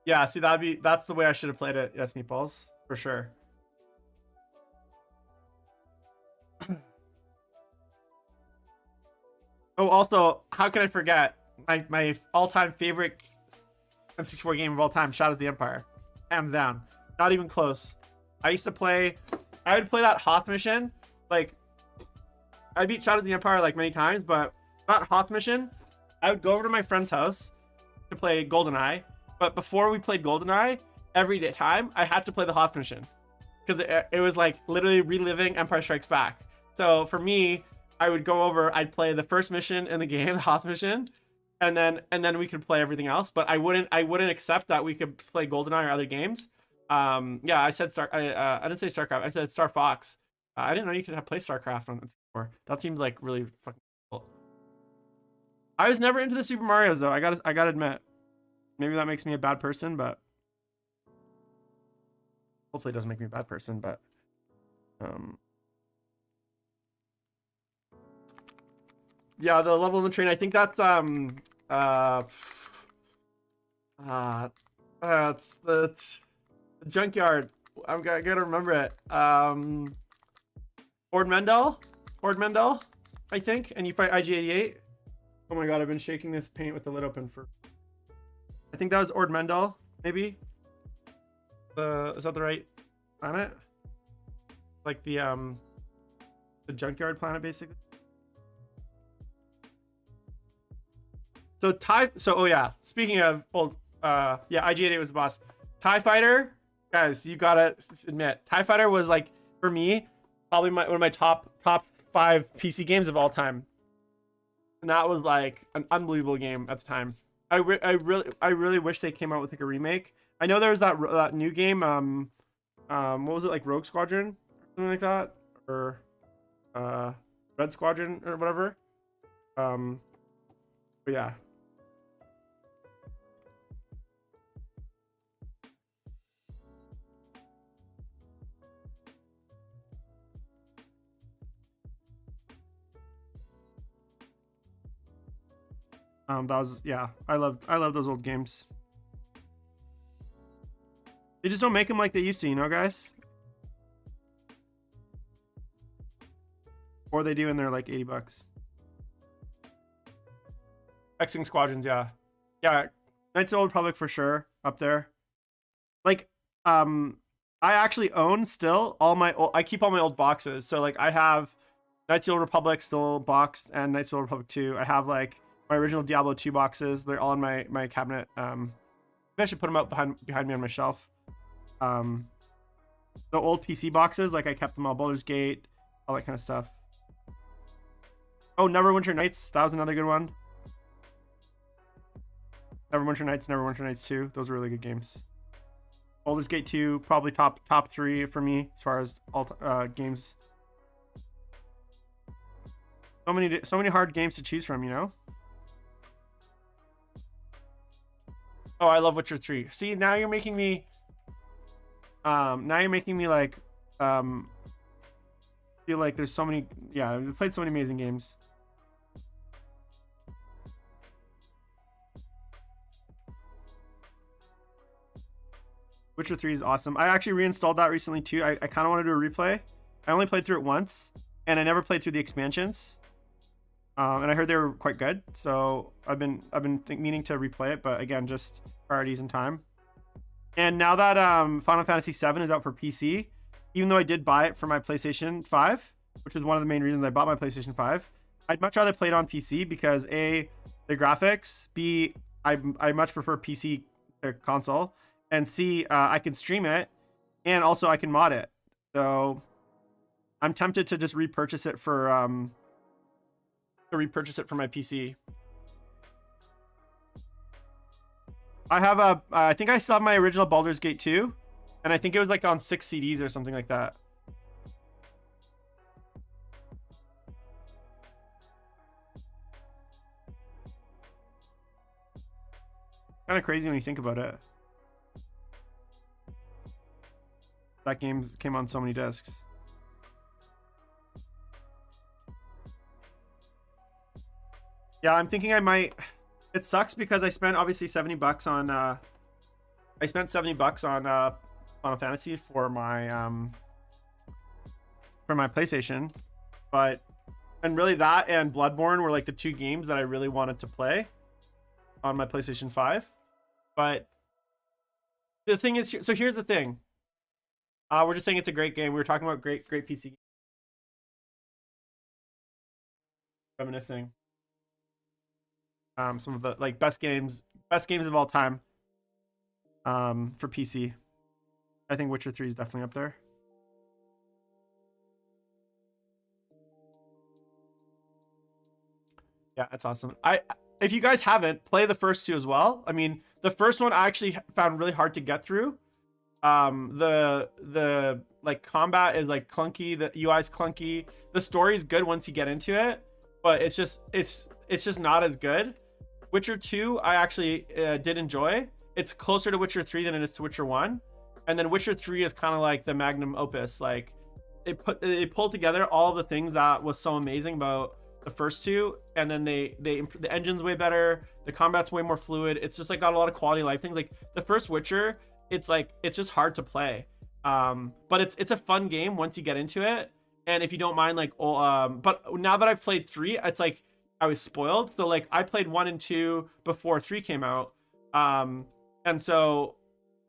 Yeah, see, that's the way I should have played it. Yes, meatballs, for sure. Oh, also, how can I forget my all-time favorite N64 game of all time, Shadows of the Empire, hands down, not even close. I would play that Hoth mission. Like, I beat Shadows of the Empire like many times, but that Hoth mission, I would go over to my friend's house to play GoldenEye. But before we played GoldenEye, every time I had to play the Hoth mission, because it was like literally reliving Empire Strikes Back. So for me, I would go over, I'd play the first mission in the game, the Hoth mission, and then we could play everything else. But I wouldn't accept that we could play GoldenEye or other games. Yeah, I said I didn't say StarCraft. I said Star Fox. I didn't know you could play StarCraft on N64. That seems like really fucking cool. I was never into the Super Mario's though. I gotta admit. Maybe that makes me a bad person, but hopefully it doesn't make me a bad person, but yeah, the level in the train, I think that's it's the junkyard. I gotta remember it. Ord Mendel, I think, and you fight IG-88. Oh my god, I've been shaking this paint with the lid open for. I think that was Ord Mendel, maybe. Is that the right planet? Like the junkyard planet, basically. So oh yeah, speaking of old, yeah, IG-88 was the boss. TIE Fighter, guys, you gotta admit, TIE Fighter was like, for me, probably one of my top 5 PC games of all time. And that was like an unbelievable game at the time. I really wish they came out with like a remake. I know there was that new game, what was it, like Rogue Squadron, something like that, or Red Squadron or whatever. But yeah. That was, yeah, I love those old games. They just don't make them like they used to, you know, guys. Or they do, and they're like $80. X-Wing Squadrons, yeah, Knights of the Old Republic for sure up there. Like, I actually own still I keep all my old boxes. So like I have Knights of the Old Republic still boxed, and Knights of the Old Republic 2. I have like my original Diablo 2 boxes. They're all in my cabinet. Maybe I should put them out behind me on my shelf. The old PC boxes, like I kept them all. Baldur's Gate, all that kind of stuff. Oh, Neverwinter Nights, that was another good one. Neverwinter Nights 2. Those were really good games. Baldur's Gate 2, probably top 3 for me as far as all games. So many hard games to choose from, you know. Oh, I love Witcher 3. See, now you're making me like feel like there's so many. Yeah, I've played so many amazing games. Witcher 3 is awesome. I actually reinstalled that recently too. I kind of want to do a replay. I only played through it once, and I never played through the expansions. And I heard they were quite good, so I've been meaning to replay it, but again, just priorities and time. And now that Final Fantasy VII is out for PC, even though I did buy it for my PlayStation 5, which was one of the main reasons I bought my PlayStation 5, I'd much rather play it on PC because A, the graphics, B, I much prefer PC console, and C, I can stream it, and also I can mod it. So I'm tempted to just repurchase it for my PC. I think I still have my original Baldur's Gate 2, and I think it was like on 6 CDs or something like that. Kind of crazy when you think about it. That game came on so many discs. Yeah, I'm thinking I might. It sucks because I spent obviously $70 on. I spent $70 on Final Fantasy for my PlayStation, and really that and Bloodborne were like the 2 games that I really wanted to play on my PlayStation 5. But the thing is, so here's the thing. We're just saying it's a great game. We were talking about great PC games. Reminiscing. Some of the like best games of all time. For PC, I think Witcher 3 is definitely up there. Yeah, that's awesome. If you guys haven't, play the first 2 as well. I mean, the first one I actually found really hard to get through. The like combat is like clunky, the UI is clunky. The story is good once you get into it, but it's just not as good. Witcher 2, I actually did enjoy. It's closer to Witcher 3 than it is to Witcher 1. And then Witcher 3 is kind of like the magnum opus. Like they pulled together all the things that was so amazing about the first two, and then the engine's way better, the combat's way more fluid. It's just like got a lot of quality of life things. Like the first Witcher, it's like it's just hard to play. But it's a fun game once you get into it. And if you don't mind, like, but now that I've played 3, it's like I was spoiled. So like I played 1 and 2 before 3 came out. And so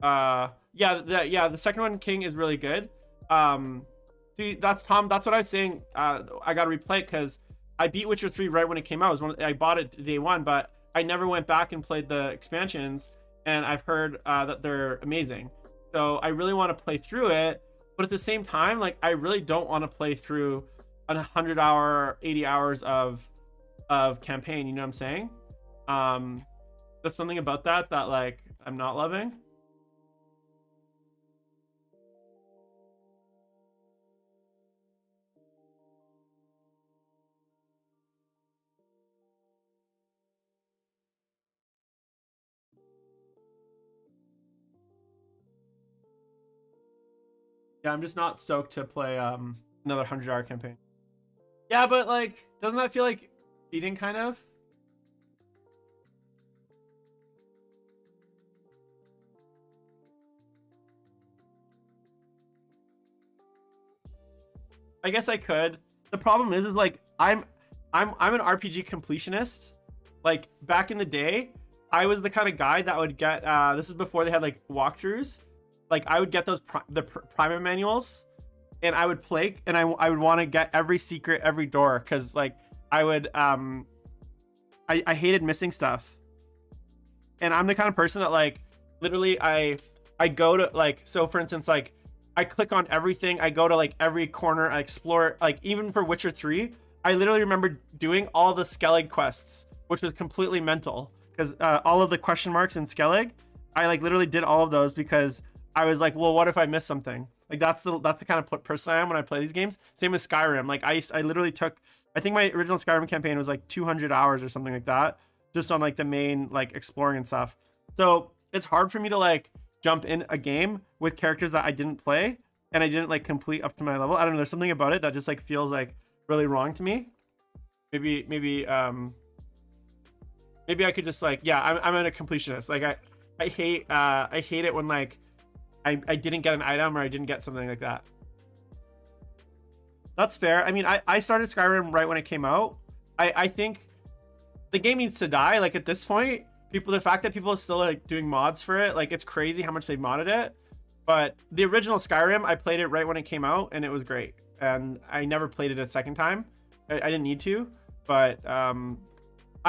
yeah, the second one, King, is really good. See, that's Tom. That's what I was saying. I got to replay it because I beat Witcher 3 right when it came out. I bought it day one, but I never went back and played the expansions. And I've heard that they're amazing. So I really want to play through it. But at the same time, like, I really don't want to play through 100-hour, 80 hours of campaign. You know what I'm saying? There's something about that like I'm not loving. Yeah, I'm just not stoked to play another 100-hour campaign. Yeah, but like, doesn't that feel like cheating kind of? I guess I could. The problem is like I'm an RPG completionist. Like back in the day, I was the kind of guy that would get this is before they had like walkthroughs. Like I would get those primer manuals, and I would play, and I would want to get every secret, every door, because like I would I hated missing stuff. And I'm the kind of person that like literally I go to like, so for instance, like I click on everything, I go to like every corner, I explore. Like even for Witcher 3, I literally remember doing all the Skellig quests, which was completely mental, because all of the question marks in Skellig, I like literally did all of those because I was like, well, what if I miss something? Like that's the kind of person I am when I play these games. Same with Skyrim. Like I literally took, I think my original Skyrim campaign was like 200 hours or something like that, just on like the main like exploring and stuff. So it's hard for me to like jump in a game with characters that I didn't play and I didn't like complete up to my level. I don't know. There's something about it that just like feels like really wrong to me. Maybe I could just like, yeah, I'm a completionist. Like I hate it when like I didn't get an item or I didn't get something like that. That's fair. I mean, I started Skyrim right when it came out. I think the game needs to die. Like at this point, the fact that people are still like doing mods for it, like it's crazy how much they've modded it. But the original Skyrim, I played it right when it came out and it was great. And I never played it a second time. I didn't need to, but I'm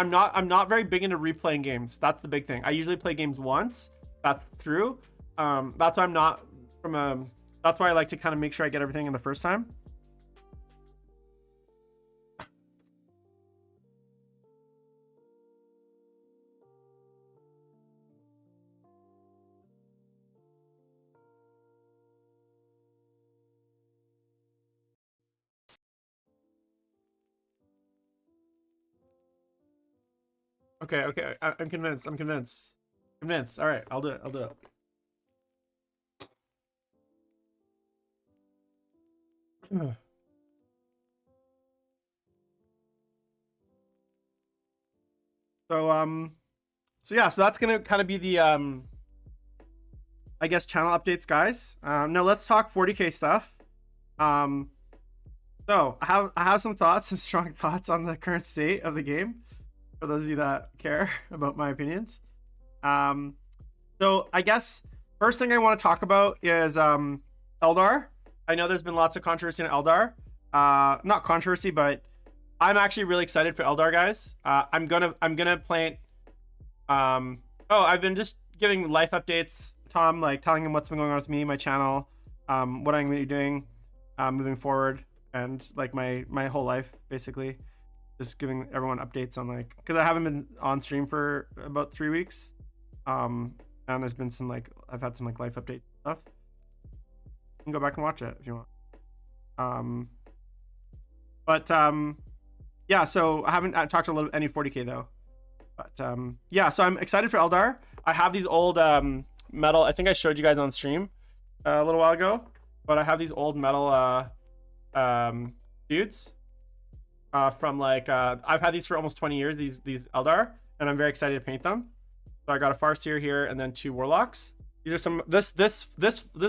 not very big into replaying games. That's the big thing. I usually play games once, that's through. That's why I'm not that's why I like to kind of make sure I get everything in the first time. Okay. I'm convinced. Convinced. All right, I'll do it. So yeah, so that's gonna kind of be the I guess channel updates, guys. Now let's talk 40k stuff. So I have some thoughts, some strong thoughts on the current state of the game, for those of you that care about my opinions. So I guess first thing I want to talk about is Eldar. I know there's been lots of controversy in Eldar. Not controversy, but I'm actually really excited for Eldar, guys. I'm gonna play it. I've been just giving life updates, Tom, like telling him what's been going on with me, my channel, what I'm gonna be doing moving forward, and like my whole life, basically. Just giving everyone updates on like, because I haven't been on stream for about 3 weeks. And there's been some like, I've had some like life update stuff. You can go back and watch it if you want. Yeah, so I haven't talked a little any 40k though. But yeah, so I'm excited for Eldar. I have these old metal. I think I showed you guys on stream a little while ago, but I have these old metal dudes from like I've had these for almost 20 years. These Eldar, and I'm very excited to paint them. So I got a Farseer here, and then 2 Warlocks. These are some. This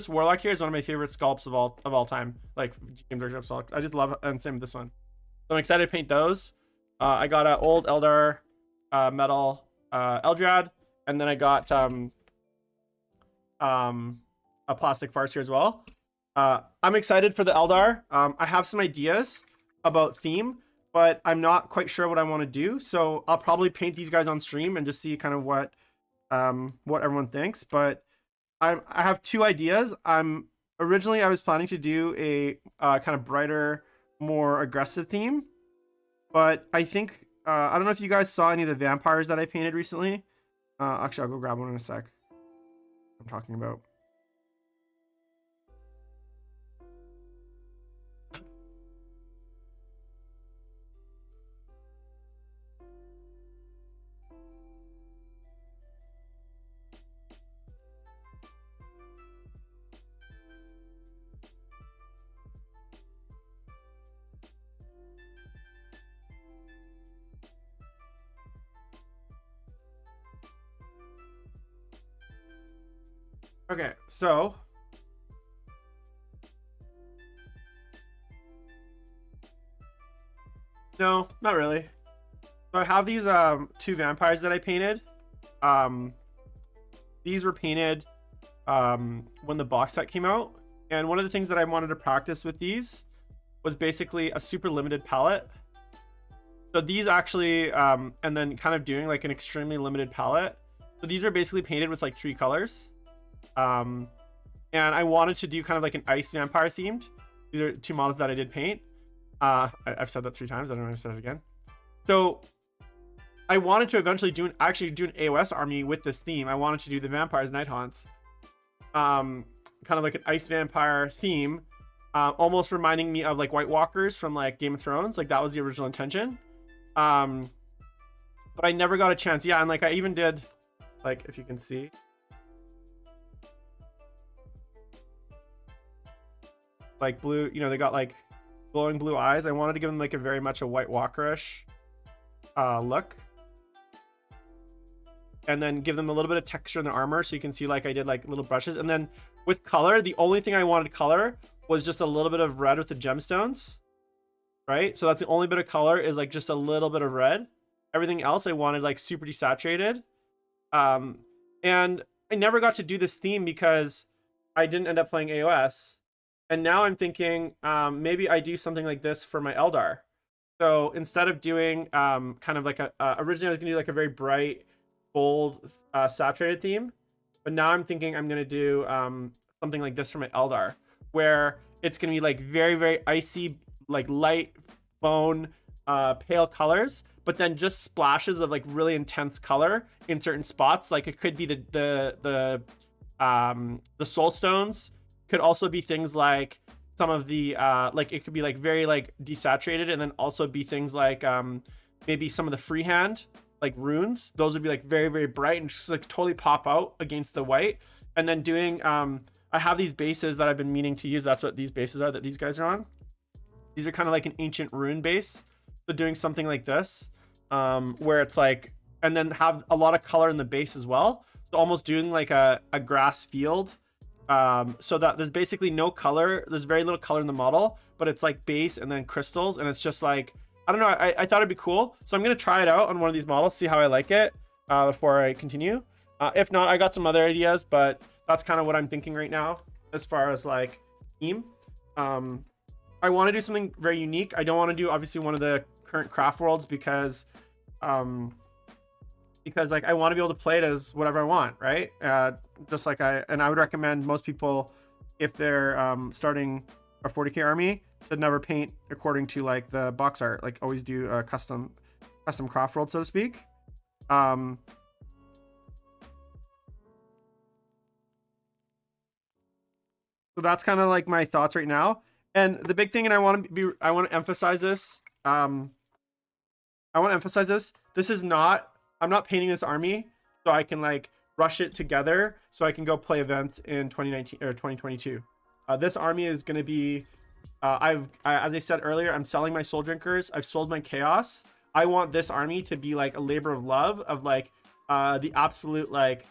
Warlock here is one of my favorite sculpts of all time. Like James Workshop sculpts. I just love it, and same with this one. So I'm excited to paint those. I got an old Eldar metal Eldrad, and then I got a plastic Farseer as well. I'm excited for the Eldar. I have some ideas about theme, but I'm not quite sure what I want to do. So I'll probably paint these guys on stream and just see kind of what everyone thinks. But I have 2 ideas. Originally I was planning to do a kind of brighter, more aggressive theme, but I think I don't know if you guys saw any of the vampires that I painted recently. Actually, I'll go grab one in a sec. I'm talking about. Okay, so no, not really. So I have these 2 vampires that I painted. These were painted when the box set came out, and one of the things that I wanted to practice with these was basically a super limited palette. So these actually and then kind of doing like an extremely limited palette. So these are basically painted with like 3 colors. And I wanted to do kind of like an ice vampire themed. These are 2 models that I did paint. I've said that 3 times. I don't know if I said it again. So I wanted to eventually do an AOS army with this theme. I wanted to do the vampires, night haunts, kind of like an ice vampire theme, almost reminding me of like White Walkers from like Game of Thrones. Like that was the original intention. But I never got a chance. Yeah, and like I even did, like if you can see. Like blue, you know, they got like glowing blue eyes. I wanted to give them like a very much a White Walker-ish look, and then give them a little bit of texture in the armor, so you can see like I did like little brushes. And then with color, the only thing I wanted to color was just a little bit of red with the gemstones, right? So that's the only bit of color, is like just a little bit of red. Everything else I wanted like super desaturated. And I never got to do this theme because I didn't end up playing AOS. And now I'm thinking maybe I do something like this for my Eldar. So instead of doing kind of like originally I was gonna do like a very bright, bold, saturated theme, but now I'm thinking I'm gonna do something like this for my Eldar, where it's gonna be like very, very icy, like light bone, pale colors, but then just splashes of like really intense color in certain spots. Like it could be the soul stones. Could also be things like some of the like it could be like very like desaturated, and then also be things like maybe some of the freehand like runes. Those would be like very, very bright and just like totally pop out against the white. And then doing I have these bases that I've been meaning to use. That's what these bases are that these guys are on. These are kind of like an ancient rune base. So doing something like this where it's like, and then have a lot of color in the base as well. So almost doing like a grass field. So that there's basically no color, there's very little color in the model, but it's like base and then crystals, and it's just like, I don't know, I thought it'd be cool. So I'm gonna try it out on one of these models, see how I like it before I continue. If not, I got some other ideas, but that's kind of what I'm thinking right now as far as like theme. I want to do something very unique. I don't want to do obviously one of the current craft worlds because like I want to be able to play it as whatever I want, right? Just like I would recommend most people, if they're starting a 40k army, to never paint according to like the box art. Like always do a custom craft world, so to speak. So that's kind of like my thoughts right now. And the big thing, and I want to emphasize this. This is not I'm not painting this army so I can like rush it together so I can go play events in 2019 or 2022. This army is going to be as I said earlier, I'm selling my soul drinkers. I've sold my chaos. I want this army to be like a labor of love, of like the absolute like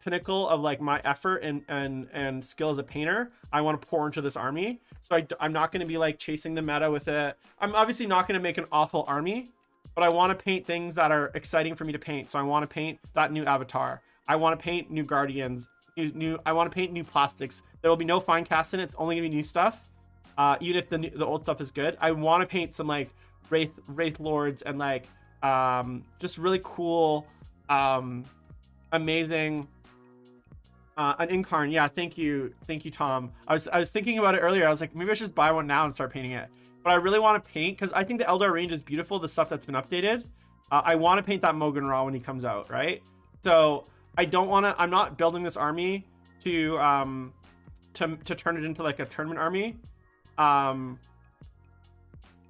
pinnacle of like my effort and skill as a painter. I want to pour into this army. So I'm not going to be like chasing the meta with it. I'm obviously not going to make an awful army, but I want to paint things that are exciting for me to paint. So I want to paint that new avatar. I want to paint new guardians. I want to paint new plastics. There will be no fine cast in it. It's only gonna be new stuff. Even if the old stuff is good, I want to paint some like wraith lords and like just really cool, amazing. An incarn, yeah. Thank you, Tom. I was thinking about it earlier. I was like, maybe I should just buy one now and start painting it. But I really want to paint because I think the Eldar range is beautiful. The stuff that's been updated. I want to paint that Mogan Ra when he comes out, right? So I don't want to. I'm not building this army to turn it into like a tournament army.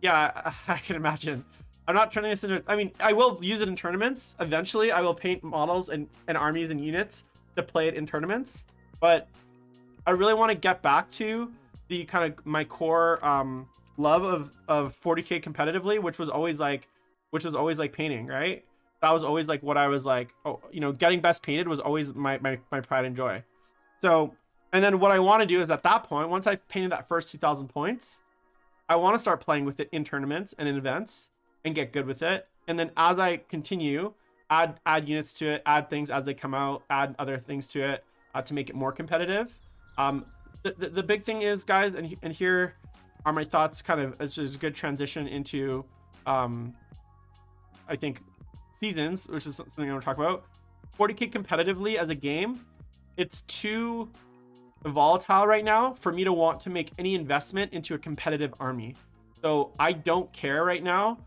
Yeah, I can imagine. I'm not turning this into. I mean, I will use it in tournaments eventually. I will paint models and armies and units to play it in tournaments, but I really want to get back to the kind of my core love of 40k competitively, which was always like painting, right? That was always like what I was like, oh, you know, getting best painted was always my pride and joy. So, and then what I want to do is at that point, once I've painted that first 2,000 points, I want to start playing with it in tournaments and in events and get good with it. And then as I continue, add units to it, add things as they come out, add other things to it to make it more competitive. The big thing is, guys, and here are my thoughts, kind of as a good transition into I think seasons, which is something I want to talk about. 40k competitively as a game, it's too volatile right now for me to want to make any investment into a competitive army. So I don't care right now.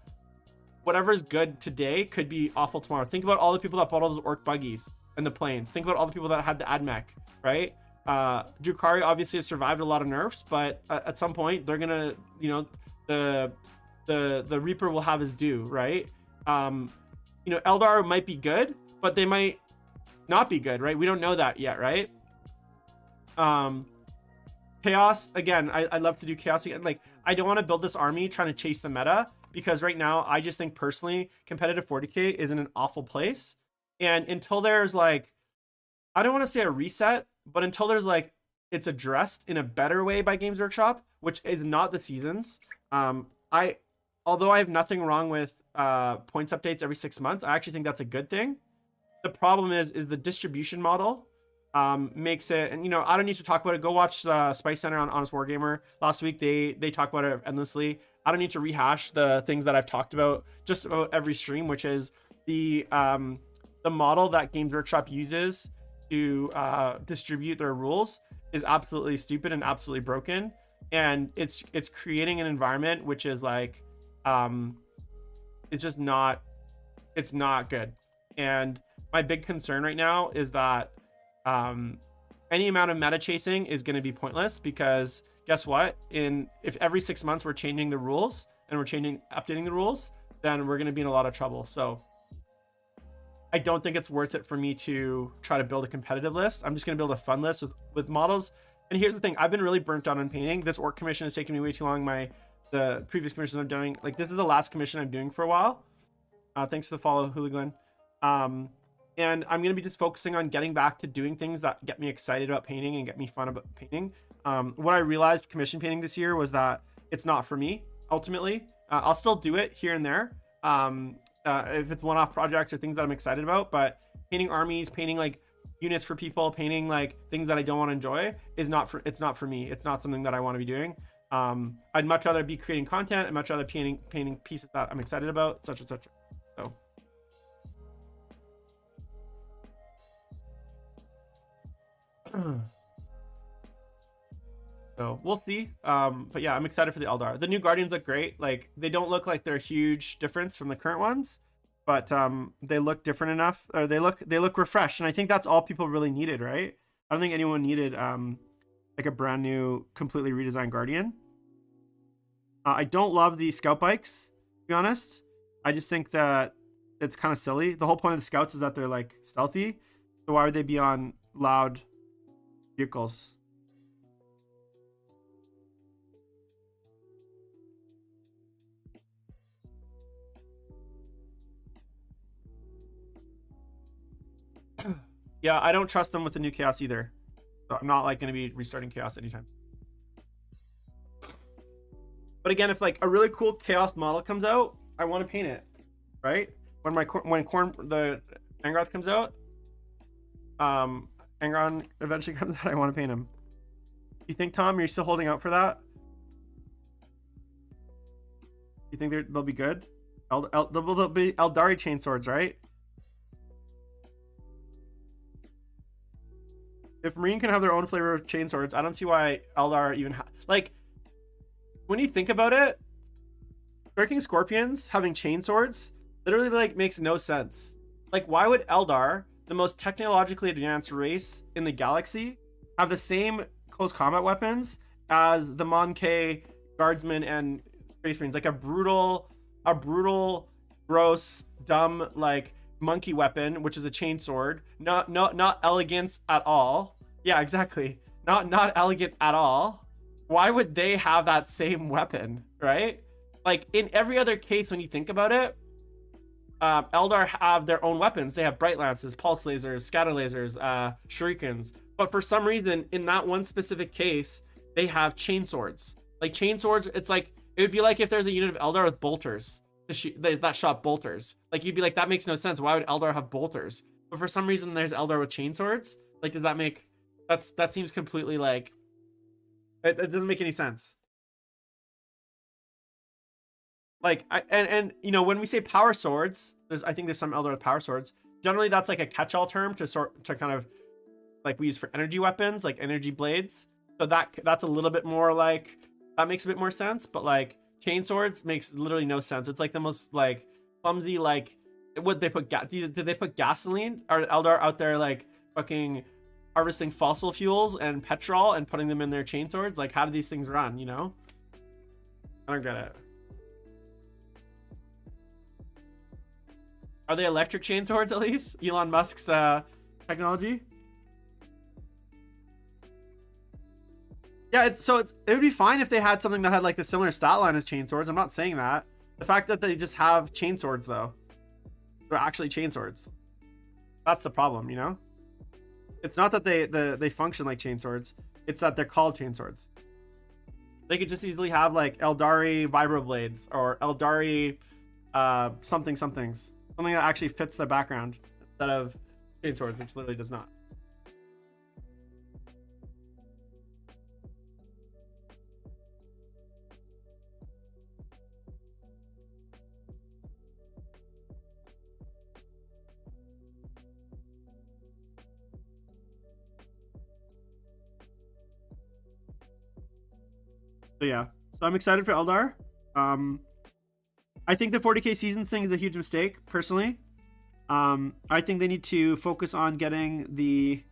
Whatever's good today could be awful tomorrow. Think about all the people that bought all those orc buggies and the planes. Think about all the people that had the admech, right? Drukhari obviously have survived a lot of nerfs, but at some point they're gonna, you know, the Reaper will have his due, right? You know, Eldar might be good, but they might not be good, right? We don't know that yet, right? Chaos, again, I love to do chaos again. Like, I don't want to build this army trying to chase the meta, because right now I just think personally competitive 40k is in an awful place. And until there's like, I don't want to say a reset, but until there's like, it's addressed in a better way by Games Workshop, which is not the seasons. Although I have nothing wrong with points updates every 6 months, I actually think that's a good thing. The problem is the distribution model makes it, and you know, I don't need to talk about it. Go watch Spice Center on Honest Wargamer last week. They talk about it endlessly. I don't need to rehash the things that I've talked about just about every stream, which is the model that Games Workshop uses to distribute their rules is absolutely stupid and absolutely broken, and it's creating an environment which is like it's just not, it's not good. And my big concern right now is that any amount of meta chasing is going to be pointless, because guess what? If every 6 months we're changing the rules and we're updating the rules, then we're going to be in a lot of trouble. So I don't think it's worth it for me to try to build a competitive list. I'm just going to build a fun list with models. And here's the thing, I've been really burnt out on painting. This orc commission has taken me way too long. The previous commissions I'm doing, like, this is the last commission I'm doing for a while. Thanks for the follow, Hooligan. And I'm going to be just focusing on getting back to doing things that get me excited about painting and get me fun about painting. What I realized commission painting this year was that it's not for me, ultimately. I'll still do it here and there if it's one-off projects or things that I'm excited about, but painting armies, painting like units for people, painting like things that I don't want to enjoy it's not for me. It's not something that I want to be doing. I'd much rather be creating content. I'd much rather painting pieces that I'm excited about, etc., etc. So we'll see. But yeah, I'm excited for the Eldar. The new Guardians look great. Like, they don't look like they're a huge difference from the current ones, but they look different enough, or they look refreshed, and I think that's all people really needed, right? I don't think anyone needed like a brand new, completely redesigned Guardian. I don't love the scout bikes, to be honest. I just think that it's kind of silly. The whole point of the scouts is that they're like stealthy. So why would they be on loud vehicles? Yeah, I don't trust them with the new chaos either. So I'm not like going to be restarting chaos anytime. But again, if like a really cool chaos model comes out, I want to paint it, right? When the Angroth comes out, Angron eventually comes out, I want to paint him. You think, Tom, you're still holding out for that? You think they'll be good? They'll be Eldari chainswords, right? If Marine can have their own flavor of chainswords, I don't see why Eldar even like. When you think about it, Striking Scorpions having chainswords literally like makes no sense. Like, why would Eldar, the most technologically advanced race in the galaxy, have the same close combat weapons as the Mon-K Guardsmen and Space Marines? Like a brutal, gross, dumb, like monkey weapon, which is a chainsword. Not elegance at all. Yeah, exactly. Not elegant at all. Why would they have that same weapon, right? Like in every other case, when you think about it, Eldar have their own weapons. They have bright lances, pulse lasers, scatter lasers, shurikens. But for some reason, in that one specific case, they have chainswords. Like chainswords, it's like it would be like if there's a unit of Eldar with bolters that shot bolters. Like you'd be like, that makes no sense. Why would Eldar have bolters? But for some reason, there's Eldar with chainswords. Like, does that make that seems completely like it doesn't make any sense. Like and you know, when we say power swords, I think there's some Eldar with power swords. Generally, that's like a catch-all term to kind of like we use for energy weapons, like energy blades. So that's a little bit more like that makes a bit more sense. But like chain swords makes literally no sense. It's like the most like clumsy. Like, would they put did they put gasoline? Are Eldar out there like fucking harvesting fossil fuels and petrol and putting them in their chain swords? Like, how do these things run? You know, I don't get it. Are they electric chain swords at least? Elon Musk's technology? Yeah, it would be fine if they had something that had like the similar stat line as chain swords. I'm not saying that. The fact that they just have chain swords though, they're actually chain swords. That's the problem, you know? It's not that they function like chain swords. It's that they're called chain swords. They could just easily have like Eldari vibroblades or Eldari somethings. Something that actually fits the background instead of chain swords, which literally does not. So yeah, so I'm excited for Eldar. I think the 40k seasons thing is a huge mistake, personally. I think they need to focus on getting the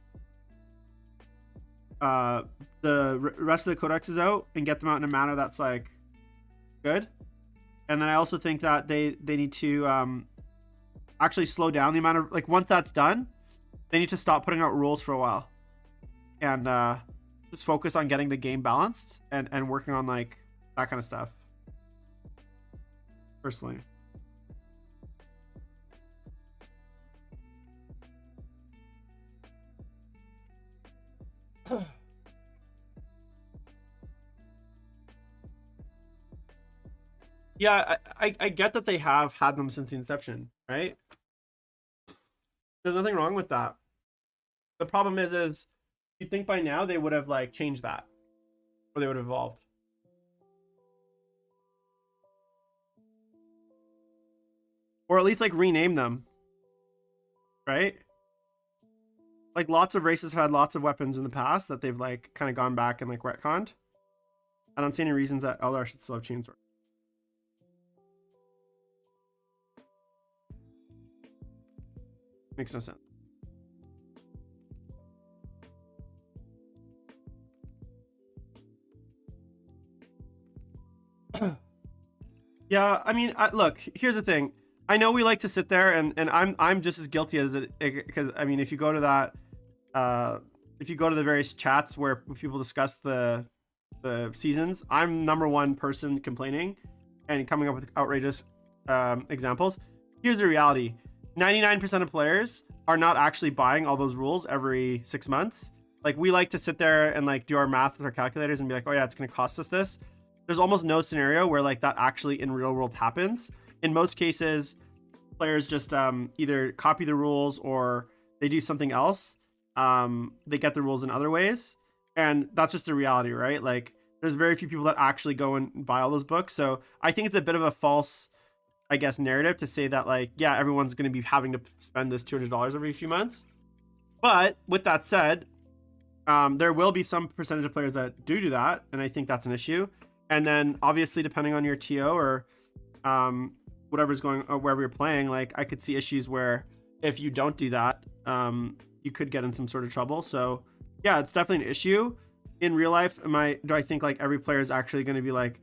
rest of the codexes out and get them out in a manner that's like good. And then I also think that they need to actually slow down the amount of, like, once that's done, they need to stop putting out rules for a while and just focus on getting the game balanced and working on like that kind of stuff, personally. Yeah, I get that they have had them since the inception, right? There's nothing wrong with that. The problem is you'd think by now they would have like changed that, or they would have evolved. Or at least like rename them, right? Like lots of races have had lots of weapons in the past that they've like kind of gone back and like retconned. I don't see any reasons that Eldar should still have chainswords. Makes no sense. Yeah, I mean, look, here's the thing. I know we like to sit there, and I'm just as guilty as it, because I mean, if you go to that, if you go to the various chats where people discuss the seasons, I'm number one person complaining and coming up with outrageous examples. Here's the reality: 99% of players are not actually buying all those rules every 6 months. Like, we like to sit there and like do our math with our calculators and be like, oh yeah, it's going to cost us this. There's almost no scenario where like that actually in real world happens. In most cases, players just either copy the rules or they do something else. They get the rules in other ways, and that's just the reality, right? Like, there's very few people that actually go and buy all those books. So I think it's a bit of a false, I guess, narrative to say that like, yeah, everyone's going to be having to spend this $200 every few months. But with that said, there will be some percentage of players that do that, and I think that's an issue. And then obviously, depending on your TO or whatever's going or wherever you're playing, like, I could see issues where if you don't do that, you could get in some sort of trouble. So yeah, it's definitely an issue. In real life, do I think like every player is actually going to be like,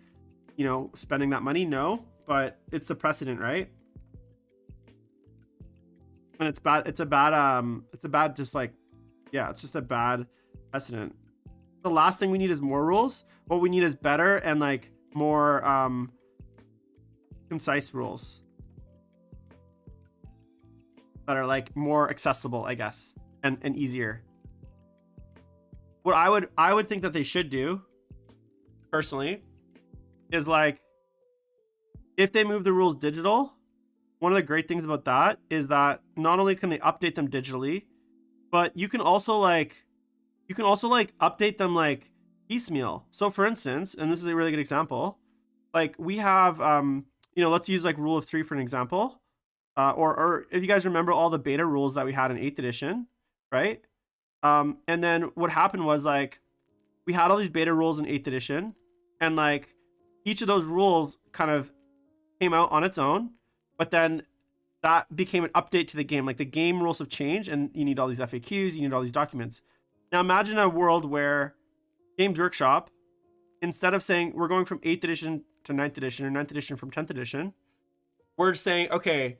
you know, spending that money? No, but it's the precedent, right? And it's bad. It's a bad just like, yeah, it's just a bad precedent. The last thing we need is more rules. What we need is better and like more concise rules that are like more accessible, I guess, and easier. What I would think that they should do, personally, is like, if they move the rules digital, one of the great things about that is that not only can they update them digitally, but you can also like update them like piecemeal. So for instance, and this is a really good example, like we have you know, let's use like rule of 3 for an example, or if you guys remember all the beta rules that we had in 8th edition, right? And then what happened was like we had all these beta rules in 8th edition, and like each of those rules kind of came out on its own, but then that became an update to the game. Like, the game rules have changed, and you need all these FAQs, you need all these documents. Now imagine a world where Games Workshop, instead of saying we're going from 8th edition to 9th edition or 9th edition from 10th edition, we're saying, okay,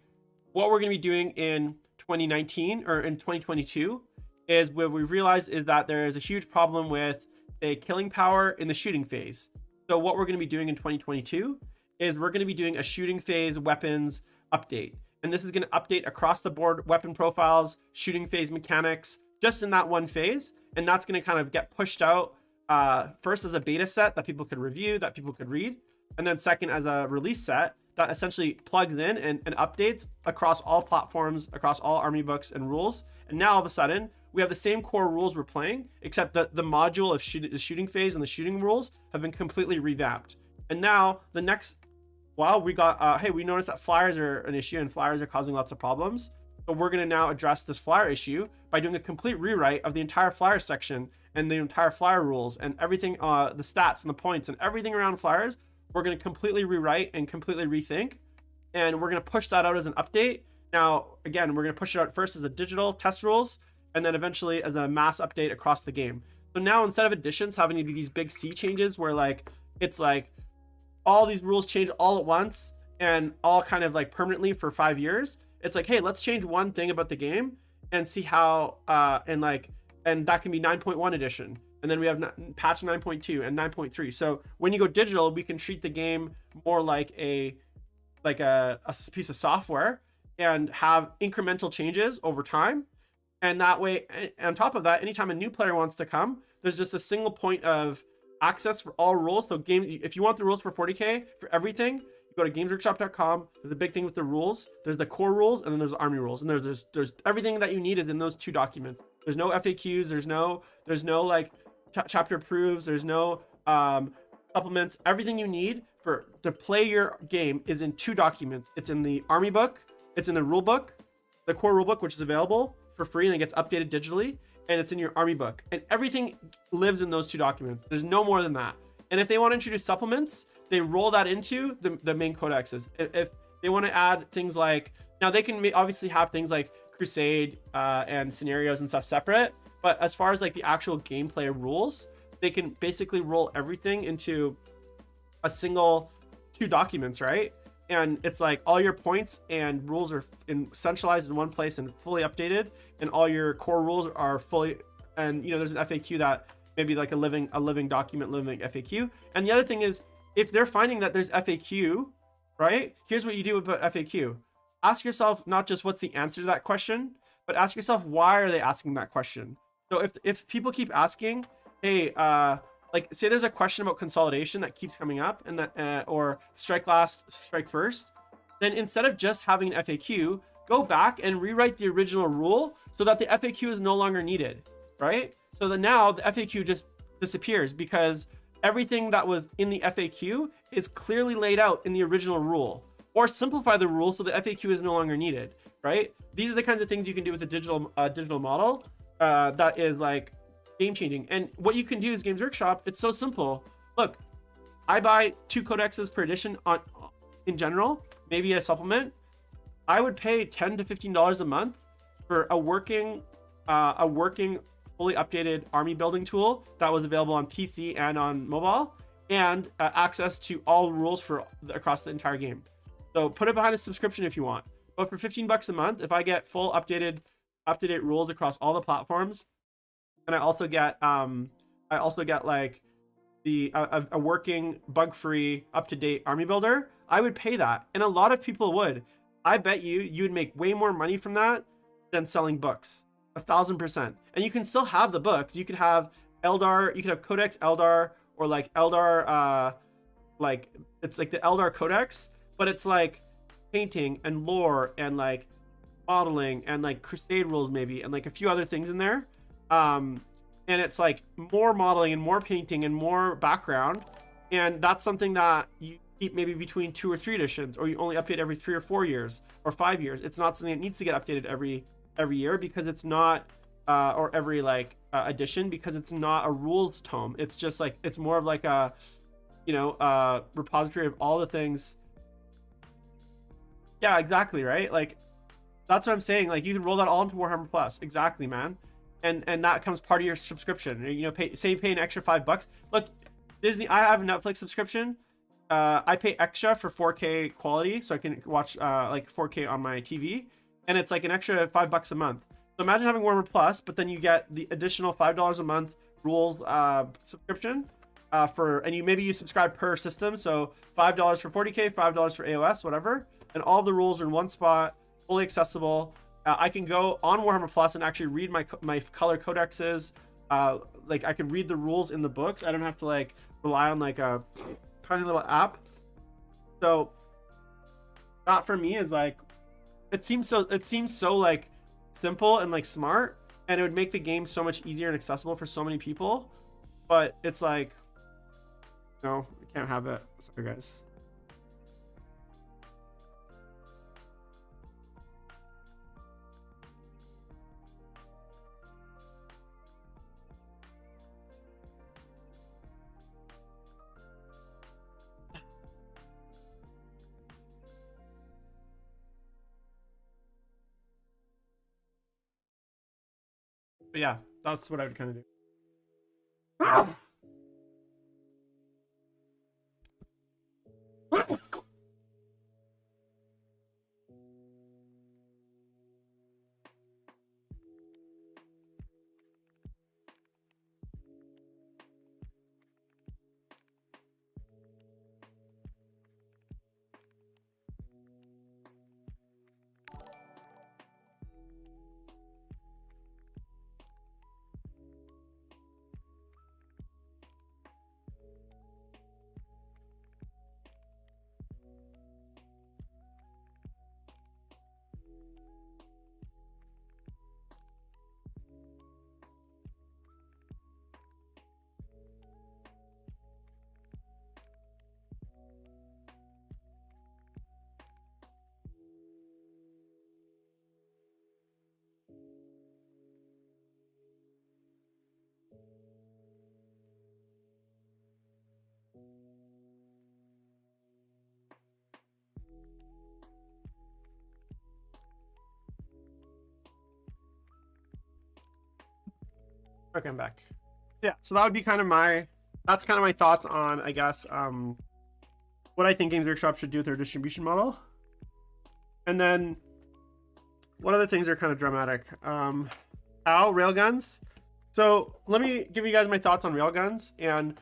what we're going to be doing in 2019 or in 2022 is what we realized is that there is a huge problem with the killing power in the shooting phase. So what we're going to be doing in 2022 is we're going to be doing a shooting phase weapons update. And this is going to update across the board weapon profiles, shooting phase mechanics, just in that one phase. And that's going to kind of get pushed out first as a beta set that people could review, that people could read. And then second as a release set that essentially plugs in and updates across all platforms, across all army books and rules. And now all of a sudden, we have the same core rules we're playing, except that the module of the shooting phase and the shooting rules have been completely revamped. And now the next, well, we got, hey, we noticed that flyers are an issue and flyers are causing lots of problems. So we're going to now address this flyer issue by doing a complete rewrite of the entire flyer section and the entire flyer rules and everything, the stats and the points and everything around flyers. We're going to completely rewrite and completely rethink. And we're going to push that out as an update. Now, again, we're going to push it out first as a digital test rules, and then eventually as a mass update across the game. So now instead of editions having to be these big sea changes where like, it's like all these rules change all at once and all kind of like permanently for 5 years. It's like, hey, let's change one thing about the game and see how, and that can be 9.1 edition. And then we have patch 9.2 and 9.3. So when you go digital, we can treat the game more like a piece of software and have incremental changes over time. And that way, on top of that, anytime a new player wants to come, there's just a single point of access for all rules. So if you want the rules for 40K for everything, you go to gamesworkshop.com. There's a big thing with the rules. There's the core rules, and then there's the army rules. And there's everything that you need is in those 2 documents. There's no FAQs. There's no like chapter proofs. There's no supplements. Everything you need to play your game is in 2 documents. It's in the army book. It's in the rule book, the core rule book, which is available for free and it gets updated digitally, and it's in your army book, and everything lives in those 2 documents. There's no more than that. And if they want to introduce supplements, they roll that into the main codexes. If they want to add things like, now they can obviously have things like crusade and scenarios and stuff separate, but as far as like the actual gameplay rules, they can basically roll everything into a single 2 documents, right? and it's like all your points and rules are centralized in one place and fully updated, and all your core rules are fully, and you know, there's an FAQ that maybe like a living document, living FAQ. And the other thing is, if they're finding that there's FAQ, right? Here's what you do with FAQ. Ask yourself not just what's the answer to that question, but ask yourself, why are they asking that question? So if people keep asking, hey, like say there's a question about consolidation that keeps coming up, and that or strike last, strike first, then instead of just having an FAQ, go back and rewrite the original rule so that the FAQ is no longer needed, right? So that now the FAQ just disappears because everything that was in the FAQ is clearly laid out in the original rule. Or simplify the rule so the FAQ is no longer needed, right? These are the kinds of things you can do with a digital model that is like game changing. And what you can do is Games Workshop, it's so simple. Look, I buy 2 codexes per edition in general, maybe a supplement. I would pay $10 to $15 a month for a working fully updated army building tool that was available on PC and on mobile, and access to all rules for across the entire game. So put it behind a subscription if you want. But for $15 a month, if I get full updated rules across all the platforms, and I also get like a working bug-free up-to-date army builder, I would pay that. And a lot of people would. I bet you'd make way more money from that than selling books. 1,000%. And you can still have the books. You could have Eldar, you could have Codex Eldar, or like Eldar, like it's like the Eldar Codex, but it's like painting and lore and like modeling and like crusade rules maybe, and like a few other things in there. And it's like more modeling and more painting and more background. And that's something that you keep maybe between 2 or 3 editions, or you only update every 3 or 4 years or 5 years. It's not something that needs to get updated every year, because it's not or every like edition, because it's not a rules tome. It's just like, it's more of like a, you know, repository of all the things. Yeah, exactly, right? Like that's what I'm saying. Like you can roll that all into Warhammer Plus. Exactly, man. And that comes part of your subscription. You know, say you pay an extra $5. Look, Disney, I have a Netflix subscription. I pay extra for 4K quality, so I can watch like 4K on my TV, and it's like an extra $5 a month. So imagine having Warhammer Plus, but then you get the additional $5 a month rules subscription and you subscribe per system, so $5 for 40K, $5 for AOS, whatever, and all the rules are in one spot, fully accessible. I can go on Warhammer Plus and actually read my color codexes. Like I can read the rules in the books. I don't have to like rely on like a tiny little app. So that for me is like, it seems so like simple and like smart, and it would make the game so much easier and accessible for so many people. But it's like, no, we can't have it. Sorry guys. But yeah, that's what I would kind of do. Okay, I'm back. Yeah, so that would be kind of my thoughts on, I guess, what I think Games Workshop should do with their distribution model. And then what other things are kind of dramatic? Railguns. So let me give you guys my thoughts on railguns. And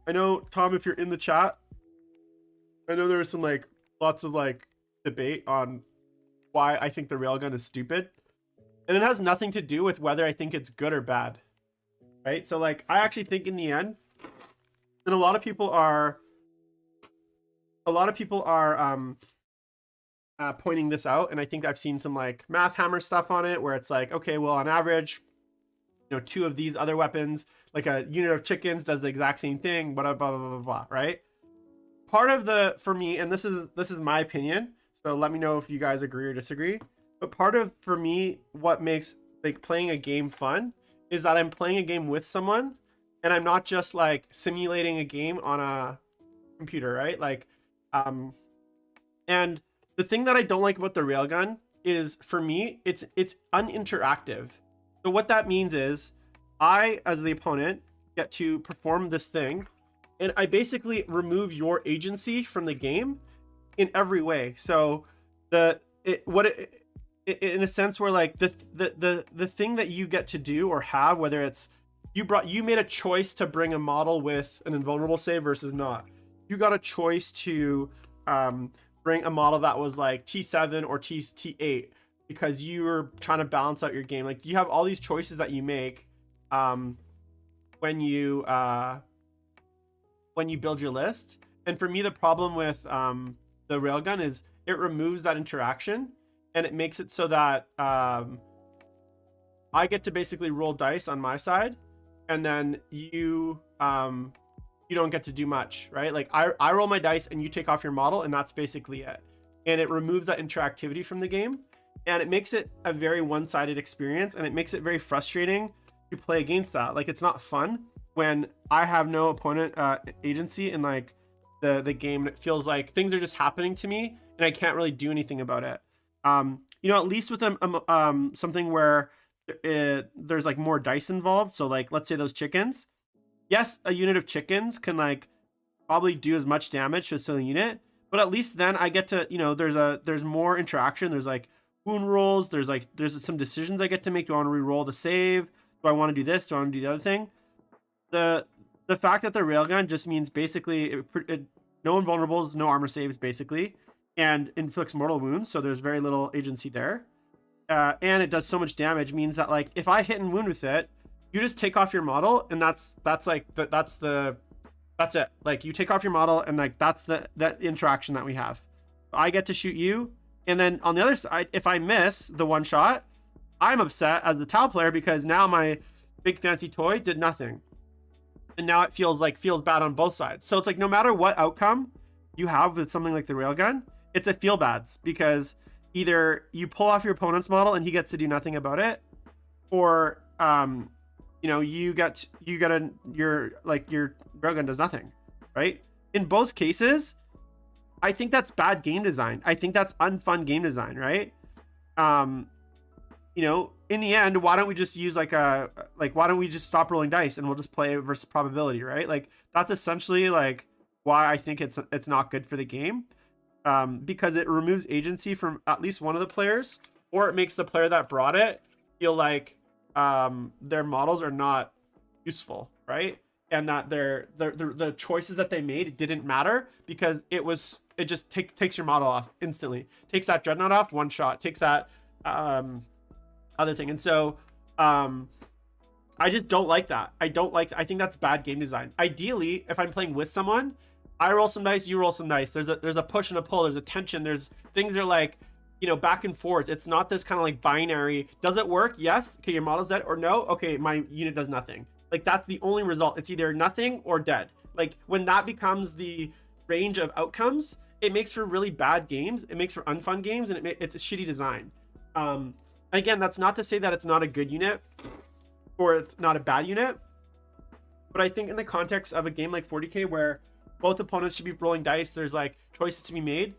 I know, Tom, if you're in the chat, I know there was some like lots of like debate on why I think the railgun is stupid. And it has nothing to do with whether I think it's good or bad. Right? So like I actually think in the end, and a lot of people are pointing this out, and I think I've seen some like math hammer stuff on it where it's like, okay, well, on average, you know, 2 of these other weapons, like a unit of chickens does the exact same thing, blah, blah, blah, blah, blah, right? Part of the, for me, and this is my opinion, so let me know if you guys agree or disagree, but part of, for me, what makes like playing a game fun is that I'm playing a game with someone, and I'm not just like simulating a game on a computer, right? Like, and the thing that I don't like about the railgun is, for me, it's uninteractive. So what that means is I, as the opponent, get to perform this thing, and I basically remove your agency from the game in every way. So in a sense where like the thing that you get to do or have, whether it's you made a choice to bring a model with an invulnerable save versus not. You got a choice to bring a model that was like T7 or T8 because you were trying to balance out your game. Like you have all these choices that you make when you build your list. And for me, the problem with the railgun is it removes that interaction, and it makes it so that I get to basically roll dice on my side, and then you don't get to do much, right? Like I roll my dice and you take off your model, and that's basically it. And it removes that interactivity from the game, and it makes it a very one-sided experience, and it makes it very frustrating to play against that. Like it's not fun when I have no opponent agency in like the game, and it feels like things are just happening to me and I can't really do anything about it. You know, at least with something where there's like more dice involved. So like, let's say those chickens. Yes, a unit of chickens can like probably do as much damage to a single unit, but at least then I get to, you know, there's more interaction. There's like wound rolls. There's some decisions I get to make. Do I want to re-roll the save? Do I want to do this? Do I want to do the other thing? The fact that the railgun just means basically no invulnerables, no armor saves basically, and inflicts mortal wounds. So there's very little agency there. And it does so much damage means that like if I hit and wound with it, you just take off your model, and that's it. Like you take off your model, and like that's that interaction that we have. I get to shoot you, and then on the other side, if I miss the one shot, I'm upset as the Tau player because now my big fancy toy did nothing. And now it feels bad on both sides. So it's like no matter what outcome you have with something like the railgun, it's a feel bads because either you pull off your opponent's model and he gets to do nothing about it, or you know, your railgun does nothing, right? In both cases, I think that's bad game design. I think that's unfun game design, right? You know, in the end, why don't we just use why don't we just stop rolling dice and we'll just play versus probability, right? Like that's essentially like why I think it's not good for the game, because it removes agency from at least one of the players, or it makes the player that brought it feel like their models are not useful, right? And that the choices that they made didn't matter because it just takes your model off instantly, takes that dreadnought off one shot, takes that other thing. And so I just don't like that. I think that's bad game design. Ideally, if I'm playing with someone, I roll some dice, you roll some dice. There's a push and a pull, there's a tension, there's things that are like, you know, back and forth. It's not this kind of like binary. Does it work? Yes. Okay, your model's dead. Or no. Okay, my unit does nothing. Like that's the only result. It's either nothing or dead. Like when that becomes the range of outcomes, it makes for really bad games. It makes for unfun games, and it's a shitty design. Again, that's not to say that it's not a good unit or it's not a bad unit, but I think in the context of a game like 40K where both opponents should be rolling dice, there's like choices to be made,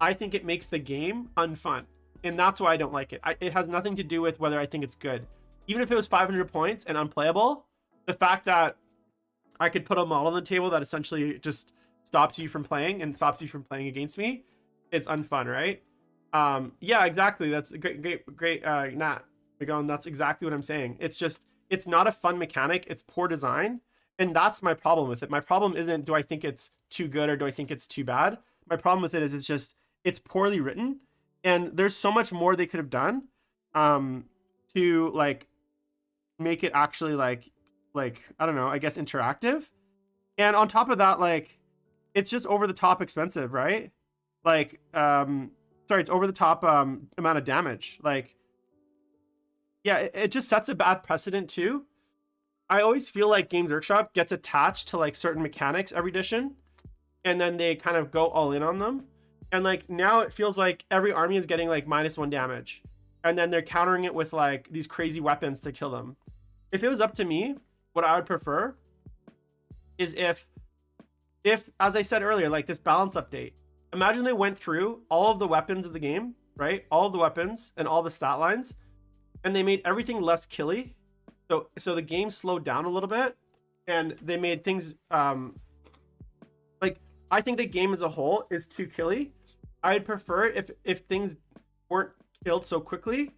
I think it makes the game unfun, and that's why I don't like it. It has nothing to do with whether I think it's good. Even if it was 500 points and unplayable, the fact that I could put a model on the table that essentially just stops you from playing and stops you from playing against me is unfun, right? Yeah, exactly. That's a great Nat. Going, that's exactly what I'm saying. It's just, it's not a fun mechanic. It's poor design. And that's my problem with it. My problem isn't, do I think it's too good or do I think it's too bad? My problem with it is it's just, it's poorly written. And there's so much more they could have done to like make it actually like, I don't know, I guess interactive. And on top of that, like, it's just over the top expensive, right? Like, sorry, it's over the top amount of damage. Like, yeah, it just sets a bad precedent too. I always feel like Games Workshop gets attached to like certain mechanics every edition, and then they kind of go all in on them. And like now it feels like every army is getting like -1 damage, and then they're countering it with like these crazy weapons to kill them. If it was up to me, what I would prefer is if as I said earlier, like this balance update, imagine they went through all of the weapons of the game, right? All of the weapons and all the stat lines, and they made everything less killy. So the game slowed down a little bit, and they made things like, I think the game as a whole is too killy. I'd prefer if things weren't killed so quickly,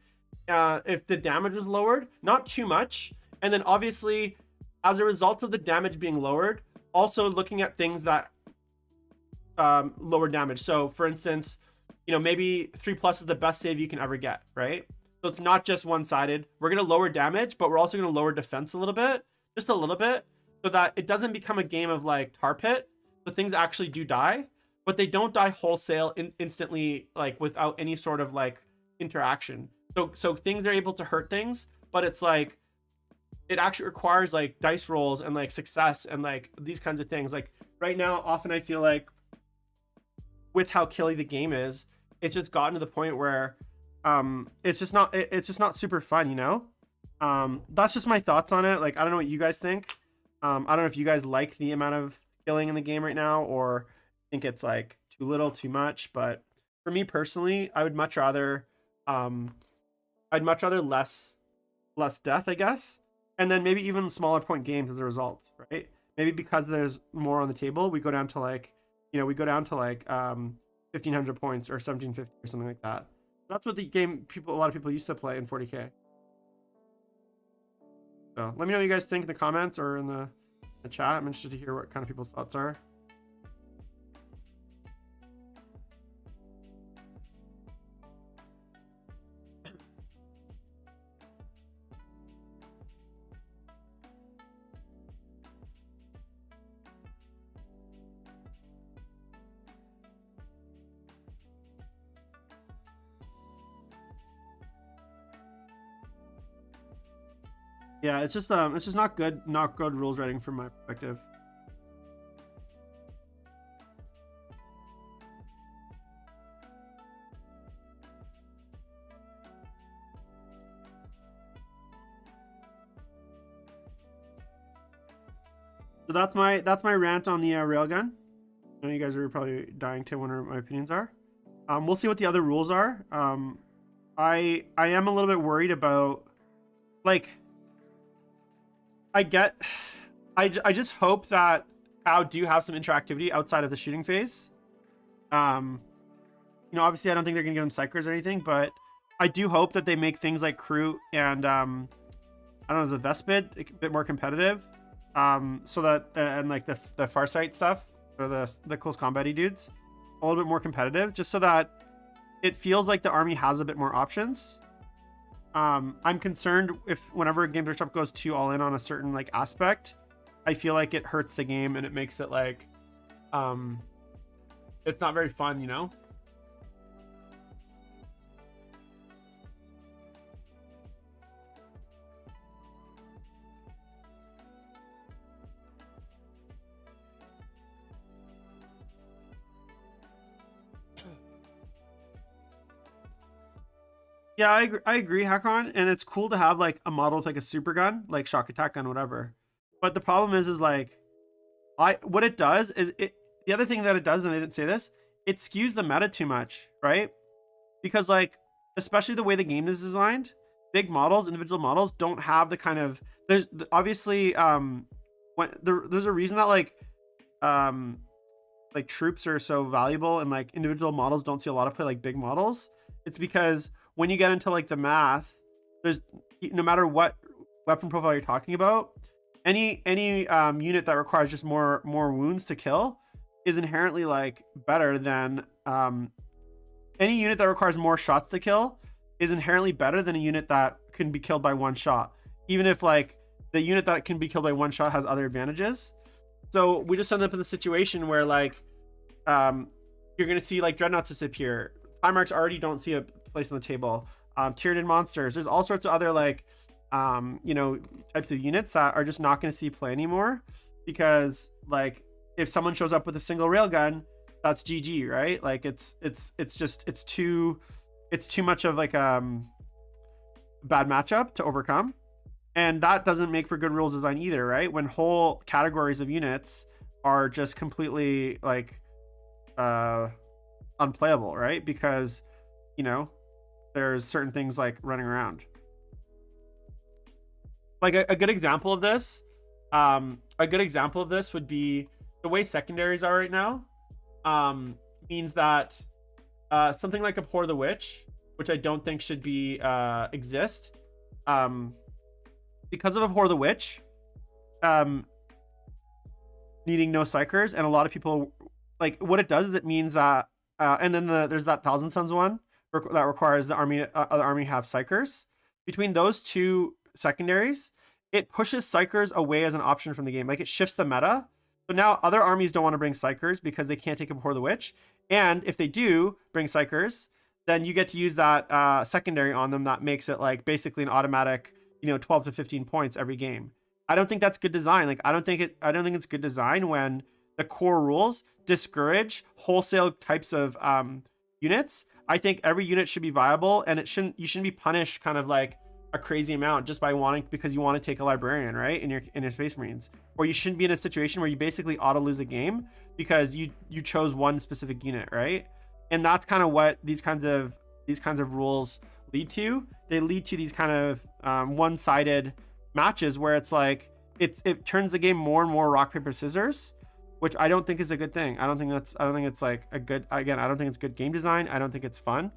if the damage was lowered, not too much, and then obviously as a result of the damage being lowered, also looking at things that lower damage. So for instance, you know, maybe 3+ is the best save you can ever get, right? So it's not just one-sided. We're going to lower damage, but we're also going to lower defense a little bit, just a little bit, so that it doesn't become a game of like tar pit. So things actually do die, but they don't die wholesale instantly, like without any sort of like interaction. So things are able to hurt things, but it's like, it actually requires like dice rolls and like success and like these kinds of things. Like right now, often I feel like with how killy the game is, it's just gotten to the point where it's just not super fun, you know? That's just my thoughts on it. Like, I don't know what you guys think. I don't know if you guys like the amount of killing in the game right now, or think it's like too little, too much. But for me personally, I would much rather less death, I guess. And then maybe even smaller point games as a result, right? Maybe because there's more on the table, we go down to like, you know, 1,500 points or 1,750 or something like that. That's what the game a lot of people used to play in 40K. So let me know what you guys think in the comments or in the chat. I'm interested to hear what kind of people's thoughts are. Yeah, it's just not good rules writing from my perspective. So that's my rant on the railgun. I know you guys are probably dying to wonder what my opinions are. We'll see what the other rules are. I am a little bit worried about, like, I just hope that POW do have some interactivity outside of the shooting phase. You know, obviously I don't think they're gonna give them psychers or anything, but I do hope that they make things like crew and I don't know, the Vespid a bit more competitive. So that and like the Farsight stuff, or the close combat-y dudes, a little bit more competitive, just so that it feels like the army has a bit more options. I'm concerned if whenever Games Workshop goes too all in on a certain like aspect, I feel like it hurts the game and it makes it like it's not very fun, you know? Yeah, I agree, Hakon, and it's cool to have like a model with like a super gun, like shock attack gun, whatever. But the problem is like, what it does is the other thing that it does, and I didn't say this, it skews the meta too much, right? Because like, especially the way the game is designed, big models, individual models don't have the kind of, there's obviously there's a reason that like like troops are so valuable and like individual models don't see a lot of play like big models, it's because when you get into like the math, there's no matter what weapon profile you're talking about, any unit that requires just more wounds to kill is inherently like better than any unit that requires more shots to kill is inherently better than a unit that can be killed by one shot, even if like the unit that can be killed by one shot has other advantages. So we just end up in the situation where like you're gonna see like dreadnoughts disappear. Primarchs already don't see a place on the table. Tyranids monsters. There's all sorts of other like you know, types of units that are just not gonna see play anymore, because like if someone shows up with a single railgun, that's GG, right? Like it's too much of like bad matchup to overcome. And that doesn't make for good rules design either, right? When whole categories of units are just completely like unplayable, right? Because, you know, there's certain things like running around. Like a good example of this, would be the way secondaries are right now. Means that something like Abhor the Witch, which I don't think should be exist, because of Abhor the Witch needing no psychers, and a lot of people like what it does is it means that and then there's that Thousand Suns one that requires the other army have psychers. Between those two secondaries, it pushes psychers away as an option from the game. Like it shifts the meta. So now other armies don't want to bring psychers because they can't take Abhor the Witch. And if they do bring psychers, then you get to use that secondary on them that makes it like basically an automatic, you know, 12 to 15 points every game. I don't think that's good design. Like I don't think it's good design when the core rules discourage wholesale types of units. I think every unit should be viable, and you shouldn't be punished kind of like a crazy amount just by because you want to take a librarian, right, in your Space Marines. Or you shouldn't be in a situation where you basically auto lose a game because you chose one specific unit, right? And that's kind of what these kinds of rules lead to. They lead to these kind of one-sided matches where it's like it turns the game more and more rock paper scissors, which I don't think is a good thing. I don't think it's like a good, again, I don't think it's good game design. I don't think it's fun.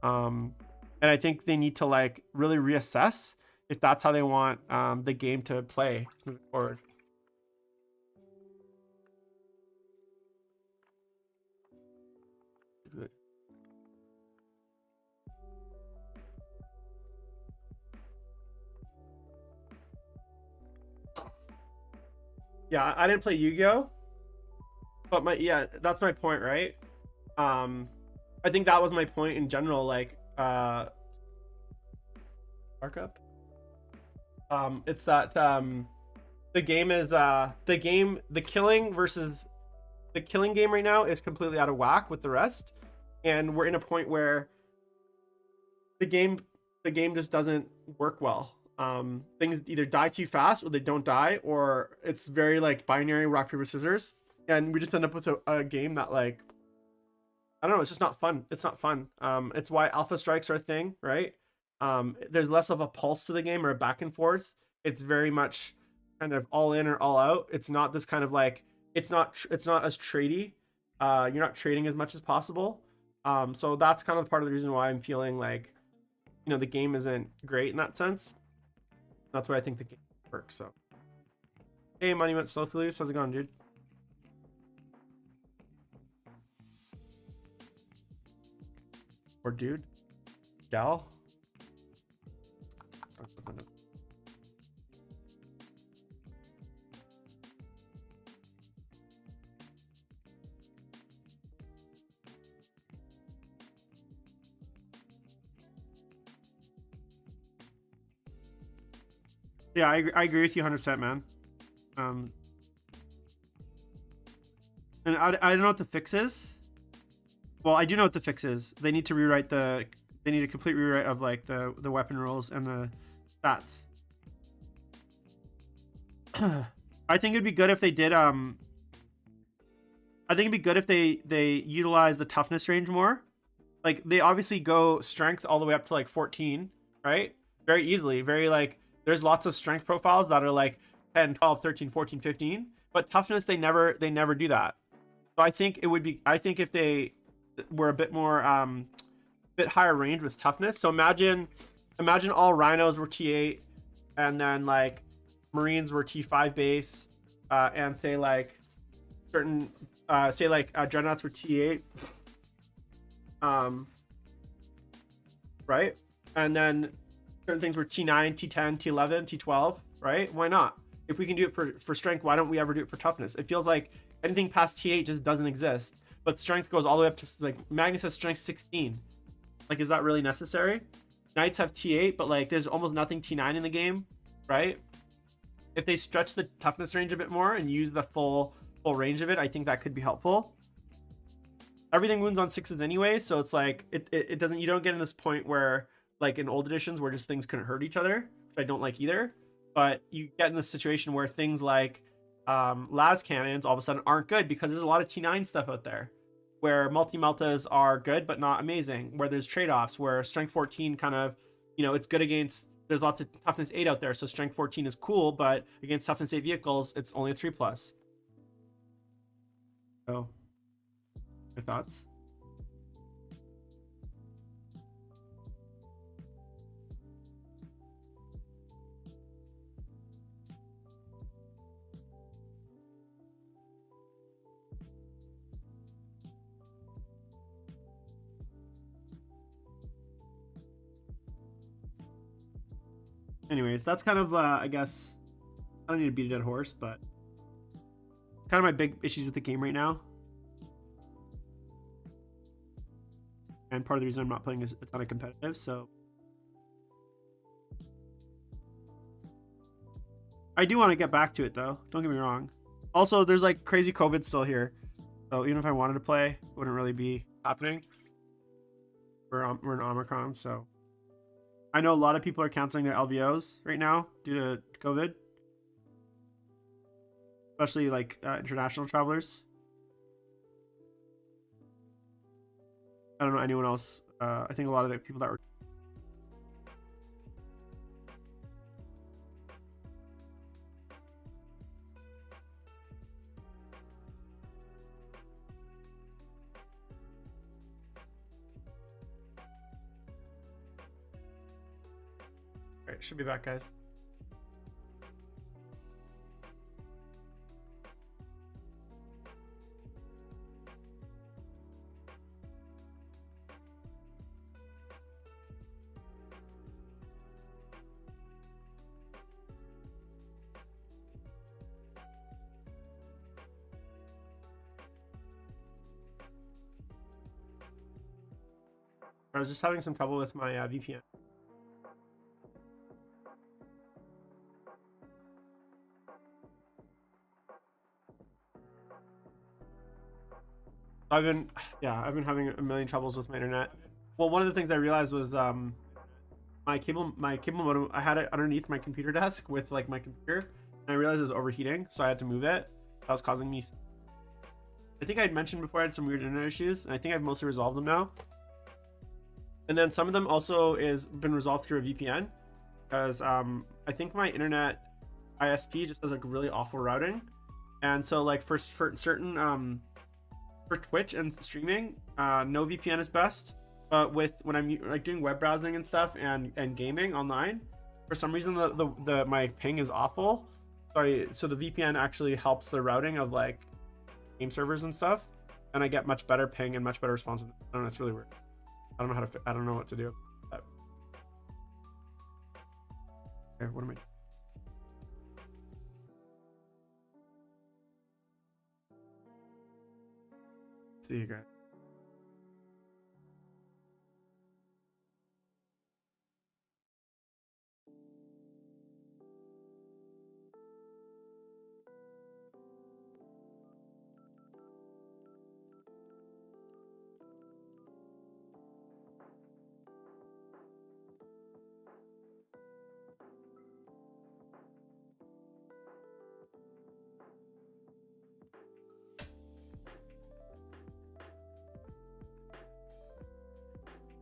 And I think they need to like really reassess if that's how they want the game to play moving forward. Yeah, I didn't play Yu-Gi-Oh, but that's my point, right? I think that was my point in general, like markup. It's that the game is the killing game right now is completely out of whack with the rest, and we're in a point where the game just doesn't work well. Things either die too fast or they don't die, or it's very like binary rock paper scissors, and we just end up with a game that like, I don't know, it's just not fun. It's not fun. It's why alpha strikes are a thing, right? There's less of a pulse to the game or a back and forth. It's very much kind of all in or all out. It's not this kind of like, it's not as tradey. You're not trading as much as possible. So that's kind of part of the reason why I'm feeling like, you know, the game isn't great in that sense. That's why I think the game works. So, hey, Monument Snowflakes, how's it going, dude? Or dude, gal. Yeah, I agree with you 100%, man. And I don't know what the fix is. Well, I do know what the fix is. They need to rewrite they need a complete rewrite of like the weapon rules and the stats. I think it'd be good if they did I think it'd be good if they utilize the toughness range more. Like they obviously go strength all the way up to like 14, right? Very easily, very like there's lots of strength profiles that are like 10, 12, 13, 14, 15, but toughness they never do that. So I think it would be. I think if they were a bit more, bit higher range with toughness. So imagine all rhinos were T8, and then like marines were T5 base, and say like certain, say like dreadnoughts were T8, right? And then certain things were T9, T10, T11, T12, right? Why not? If we can do it for strength, why don't we ever do it for toughness? It feels like anything past T8 just doesn't exist, but strength goes all the way up to, like, Magnus has strength 16. Like, is that really necessary? Knights have T8, but like there's almost nothing T9 in the game, right? If they stretch the toughness range a bit more and use the full range of it, I think that could be helpful. Everything wounds on 6s anyway, so it's like it doesn't, you don't get in this point where like in old editions where just things couldn't hurt each other, which I don't like either. But you get in this situation where things like las cannons all of a sudden aren't good because there's a lot of T9 stuff out there, where multi-meltas are good but not amazing, where there's trade-offs, where strength 14 kind of, it's good against, there's lots of toughness 8 out there, so strength 14 is cool, but against toughness 8 vehicles it's only a 3+. So your thoughts? Anyways, that's kind of, I guess, I don't need to beat a dead horse, but kind of my big issues with the game right now. And part of the reason I'm not playing is a ton of competitive, so. I do want to get back to it, though. Don't get me wrong. Also, there's like crazy COVID still here. So even if I wanted to play, it wouldn't really be happening. We're in Omicron, so. I know a lot of people are canceling their LVOs right now due to COVID. Especially like international travelers. I don't know anyone else. I think a lot of the people that were. All right, should be back, guys. I was just having some trouble with my VPN. I've been having a million troubles with my internet. Well, one of the things I realized was my cable modem, I had it underneath my computer desk with like my computer, and I realized it was overheating, so I had to move it. That was causing me. I think I had mentioned before I had some weird internet issues, and I think I've mostly resolved them now. And then some of them also is been resolved through a VPN, because I think my internet ISP just has like really awful routing, and so like for certain for Twitch and streaming, no VPN is best. But when I'm like doing web browsing and stuff and gaming online, for some reason the my ping is awful. So the VPN actually helps the routing of like game servers and stuff, and I get much better ping and much better responsiveness. I don't know, it's really weird. I don't know what to do. Okay, what am I doing? See you guys.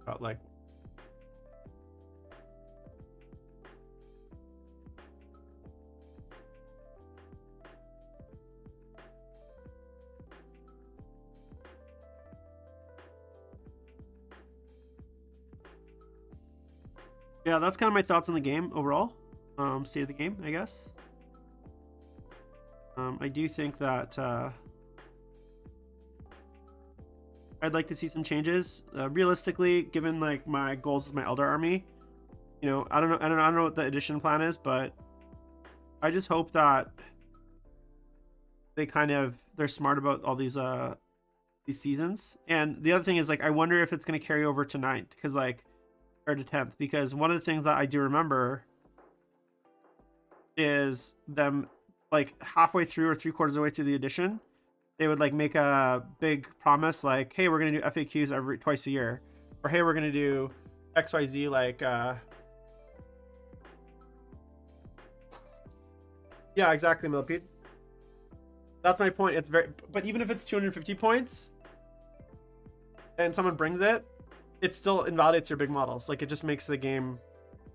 About like Yeah, that's kind of my thoughts on the game overall. State of the game, I guess. I do think that I'd like to see some changes. Realistically, given like my goals with my Elder Army, you know, I don't know what the edition plan is, but I just hope that they're smart about all these seasons. And the other thing is, like, I wonder if it's going to carry over to 9th, because like, or to 10th, because one of the things that I do remember is them like halfway through or 3/4 of the way through the edition, they would like make a big promise like, hey, we're gonna do FAQs twice a year, or hey, we're gonna do XYZ, like yeah, exactly, Millipede. That's my point. It's very, but even if it's 250 points and someone brings it, it still invalidates your big models. Like, it just makes the game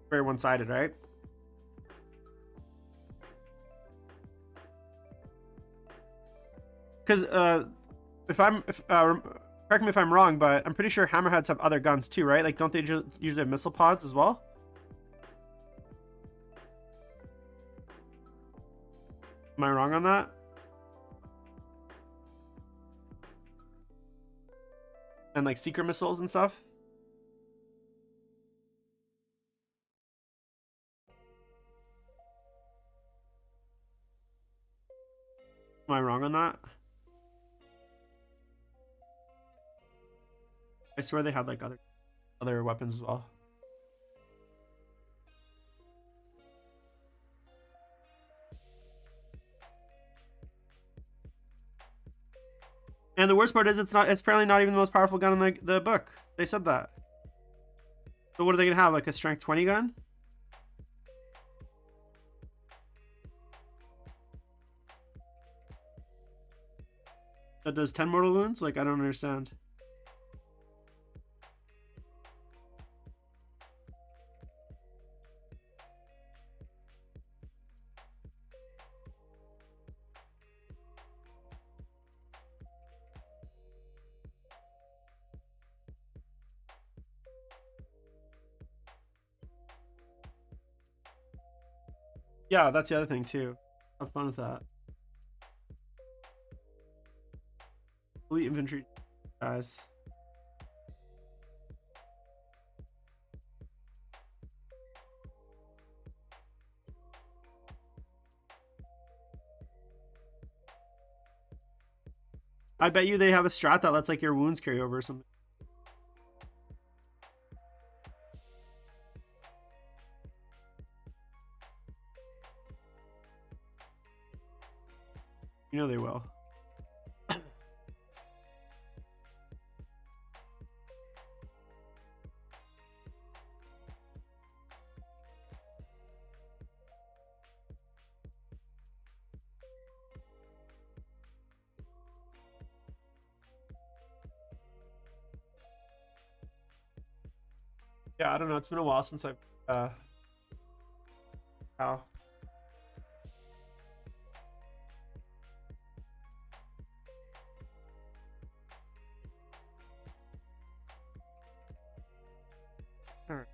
very one-sided, right? Because correct me if I'm wrong, but I'm pretty sure hammerheads have other guns too, right? Like, don't they usually have missile pods as well? Am I wrong on that? And like secret missiles and stuff? Am I wrong on that? I swear they had like other weapons as well. And the worst part is it's apparently not even the most powerful gun in the book. They said that. So what are they gonna have? Like a strength 20 gun? That does 10 mortal wounds? Like, I don't understand. Yeah, that's the other thing too. Have fun with that. Elite infantry guys. I bet you they have a strat that lets like your wounds carry over or something. You know they will. Yeah, I don't know. It's been a while since I've how. Alright.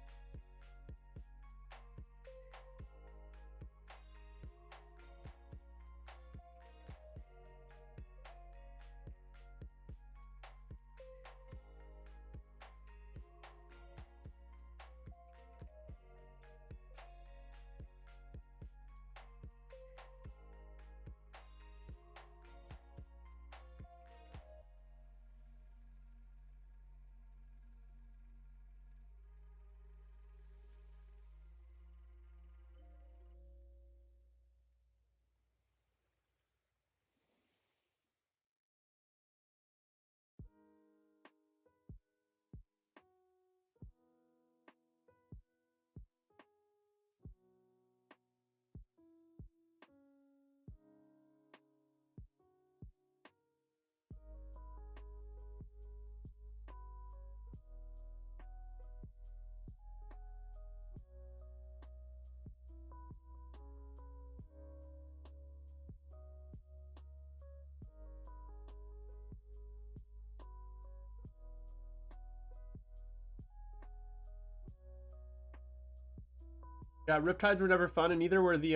Yeah, Riptides were never fun, and neither were the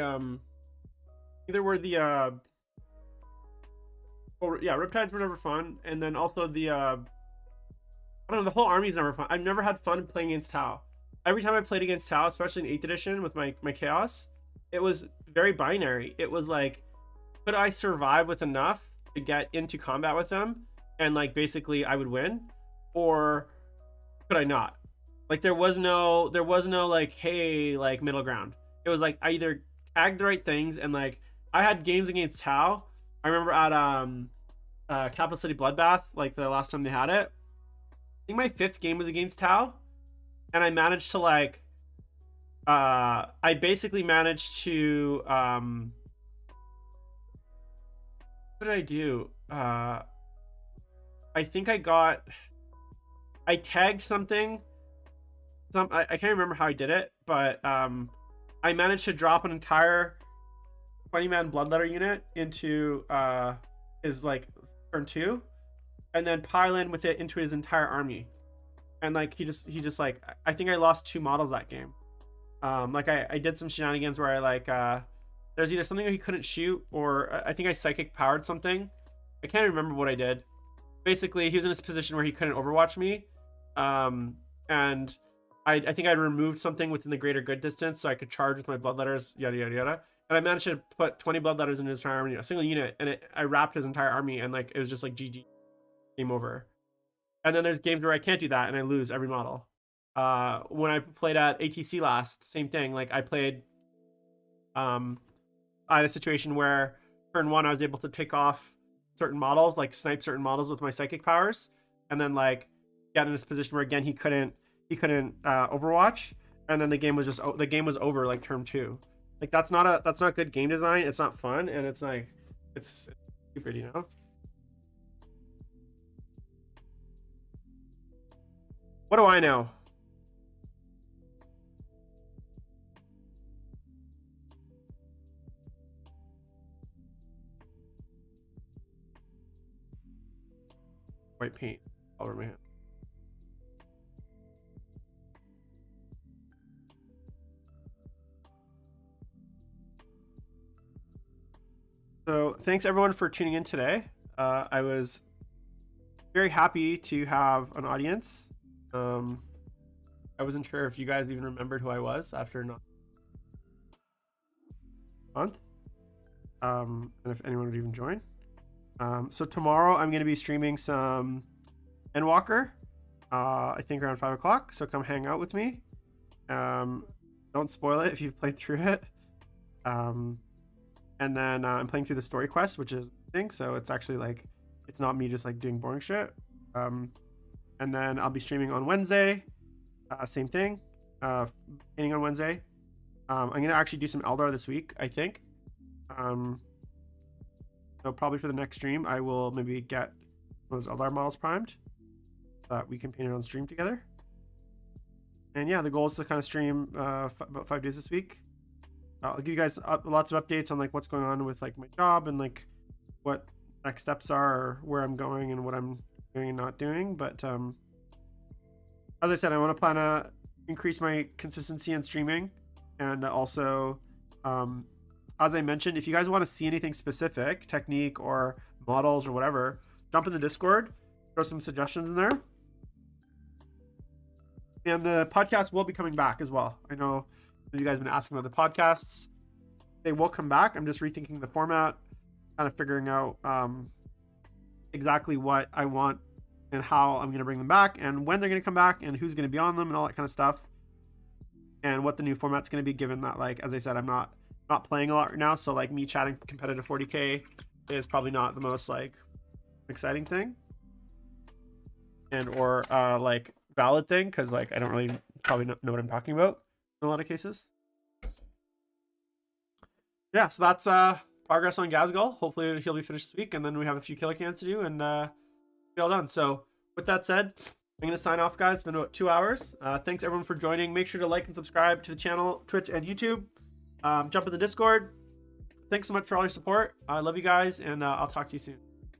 well, yeah, Riptides were never fun, and then also the I don't know, the whole army's never fun. I've never had fun playing against Tau. Every time I played against Tau, especially in 8th edition with my Chaos, it was very binary. It was like, could I survive with enough to get into combat with them, and like basically I would win, or could I not? Like there was no like, hey, like middle ground. It was like I either tagged the right things, and like I had games against Tau. I remember at Capital City Bloodbath, like the last time they had it. I think my 5th game was against Tau, and I managed to like I basically managed to what did I do? I think I tagged something. I can't remember how I did it, but I managed to drop an entire 20-man Bloodletter unit into his like turn 2, and then pile in with it into his entire army. And like he just like, I think I lost 2 models that game. Like I did some shenanigans where I like there's either something he couldn't shoot, or I think I psychic powered something. I can't remember what I did. Basically, he was in a position where he couldn't overwatch me, and I think I removed something within the greater good distance so I could charge with my Bloodletters, yada yada yada. And I managed to put 20 Bloodletters in his entire army, a single unit, and I wrapped his entire army, and like it was just like GG, game over. And then there's games where I can't do that and I lose every model. When I played at ATC last, same thing. Like I played, I had a situation where turn 1 I was able to take off certain models, like snipe certain models with my psychic powers, and then like get in this position where again he couldn't Overwatch, and then the game was over like turn 2. Like that's not good game design. It's not fun, and it's like it's stupid, you know. What do I know? White paint all over my hand. So thanks everyone for tuning in today. I was very happy to have an audience. I wasn't sure if you guys even remembered who I was after not a month, and if anyone would even join. So tomorrow I'm going to be streaming some Endwalker, I think around 5 o'clock. So come hang out with me. Don't spoil it if you've played through it. And then I'm playing through the story quest, which is a thing. So it's actually like, it's not me just like doing boring shit. And then I'll be streaming on Wednesday. Same thing. Beginning on Wednesday. I'm going to actually do some Eldar this week, I think. So probably for the next stream, I will maybe get those Eldar models primed so that we can paint it on stream together. And yeah, the goal is to kind of stream about 5 days this week. I'll give you guys lots of updates on like what's going on with like my job and like what next steps are, or where I'm going and what I'm doing and not doing. But as I said, I want to plan to increase my consistency in streaming, and also as I mentioned, if you guys want to see anything specific, technique or models or whatever, jump in the Discord, throw some suggestions in there. And the podcast will be coming back as well. I know you guys have been asking about the podcasts. They will come back. I'm just rethinking the format, kind of figuring out exactly what I want and how I'm going to bring them back, and when they're going to come back, and who's going to be on them, and all that kind of stuff, and what the new format's going to be, given that, like, as I said, I'm not playing a lot right now, so like me chatting competitive 40k is probably not the most like exciting thing, and or like valid thing, because like I don't really probably know what I'm talking about in a lot of cases. Yeah, so that's progress on Gazgul. Hopefully he'll be finished this week, and then we have a few killer cans to do and be all done. So with that said, I'm gonna sign off, guys. It's been about 2 hours. Thanks everyone for joining. Make sure to like and subscribe to the channel, Twitch and YouTube. Jump in the Discord. Thanks so much for all your support. I love you guys, and I'll talk to you soon.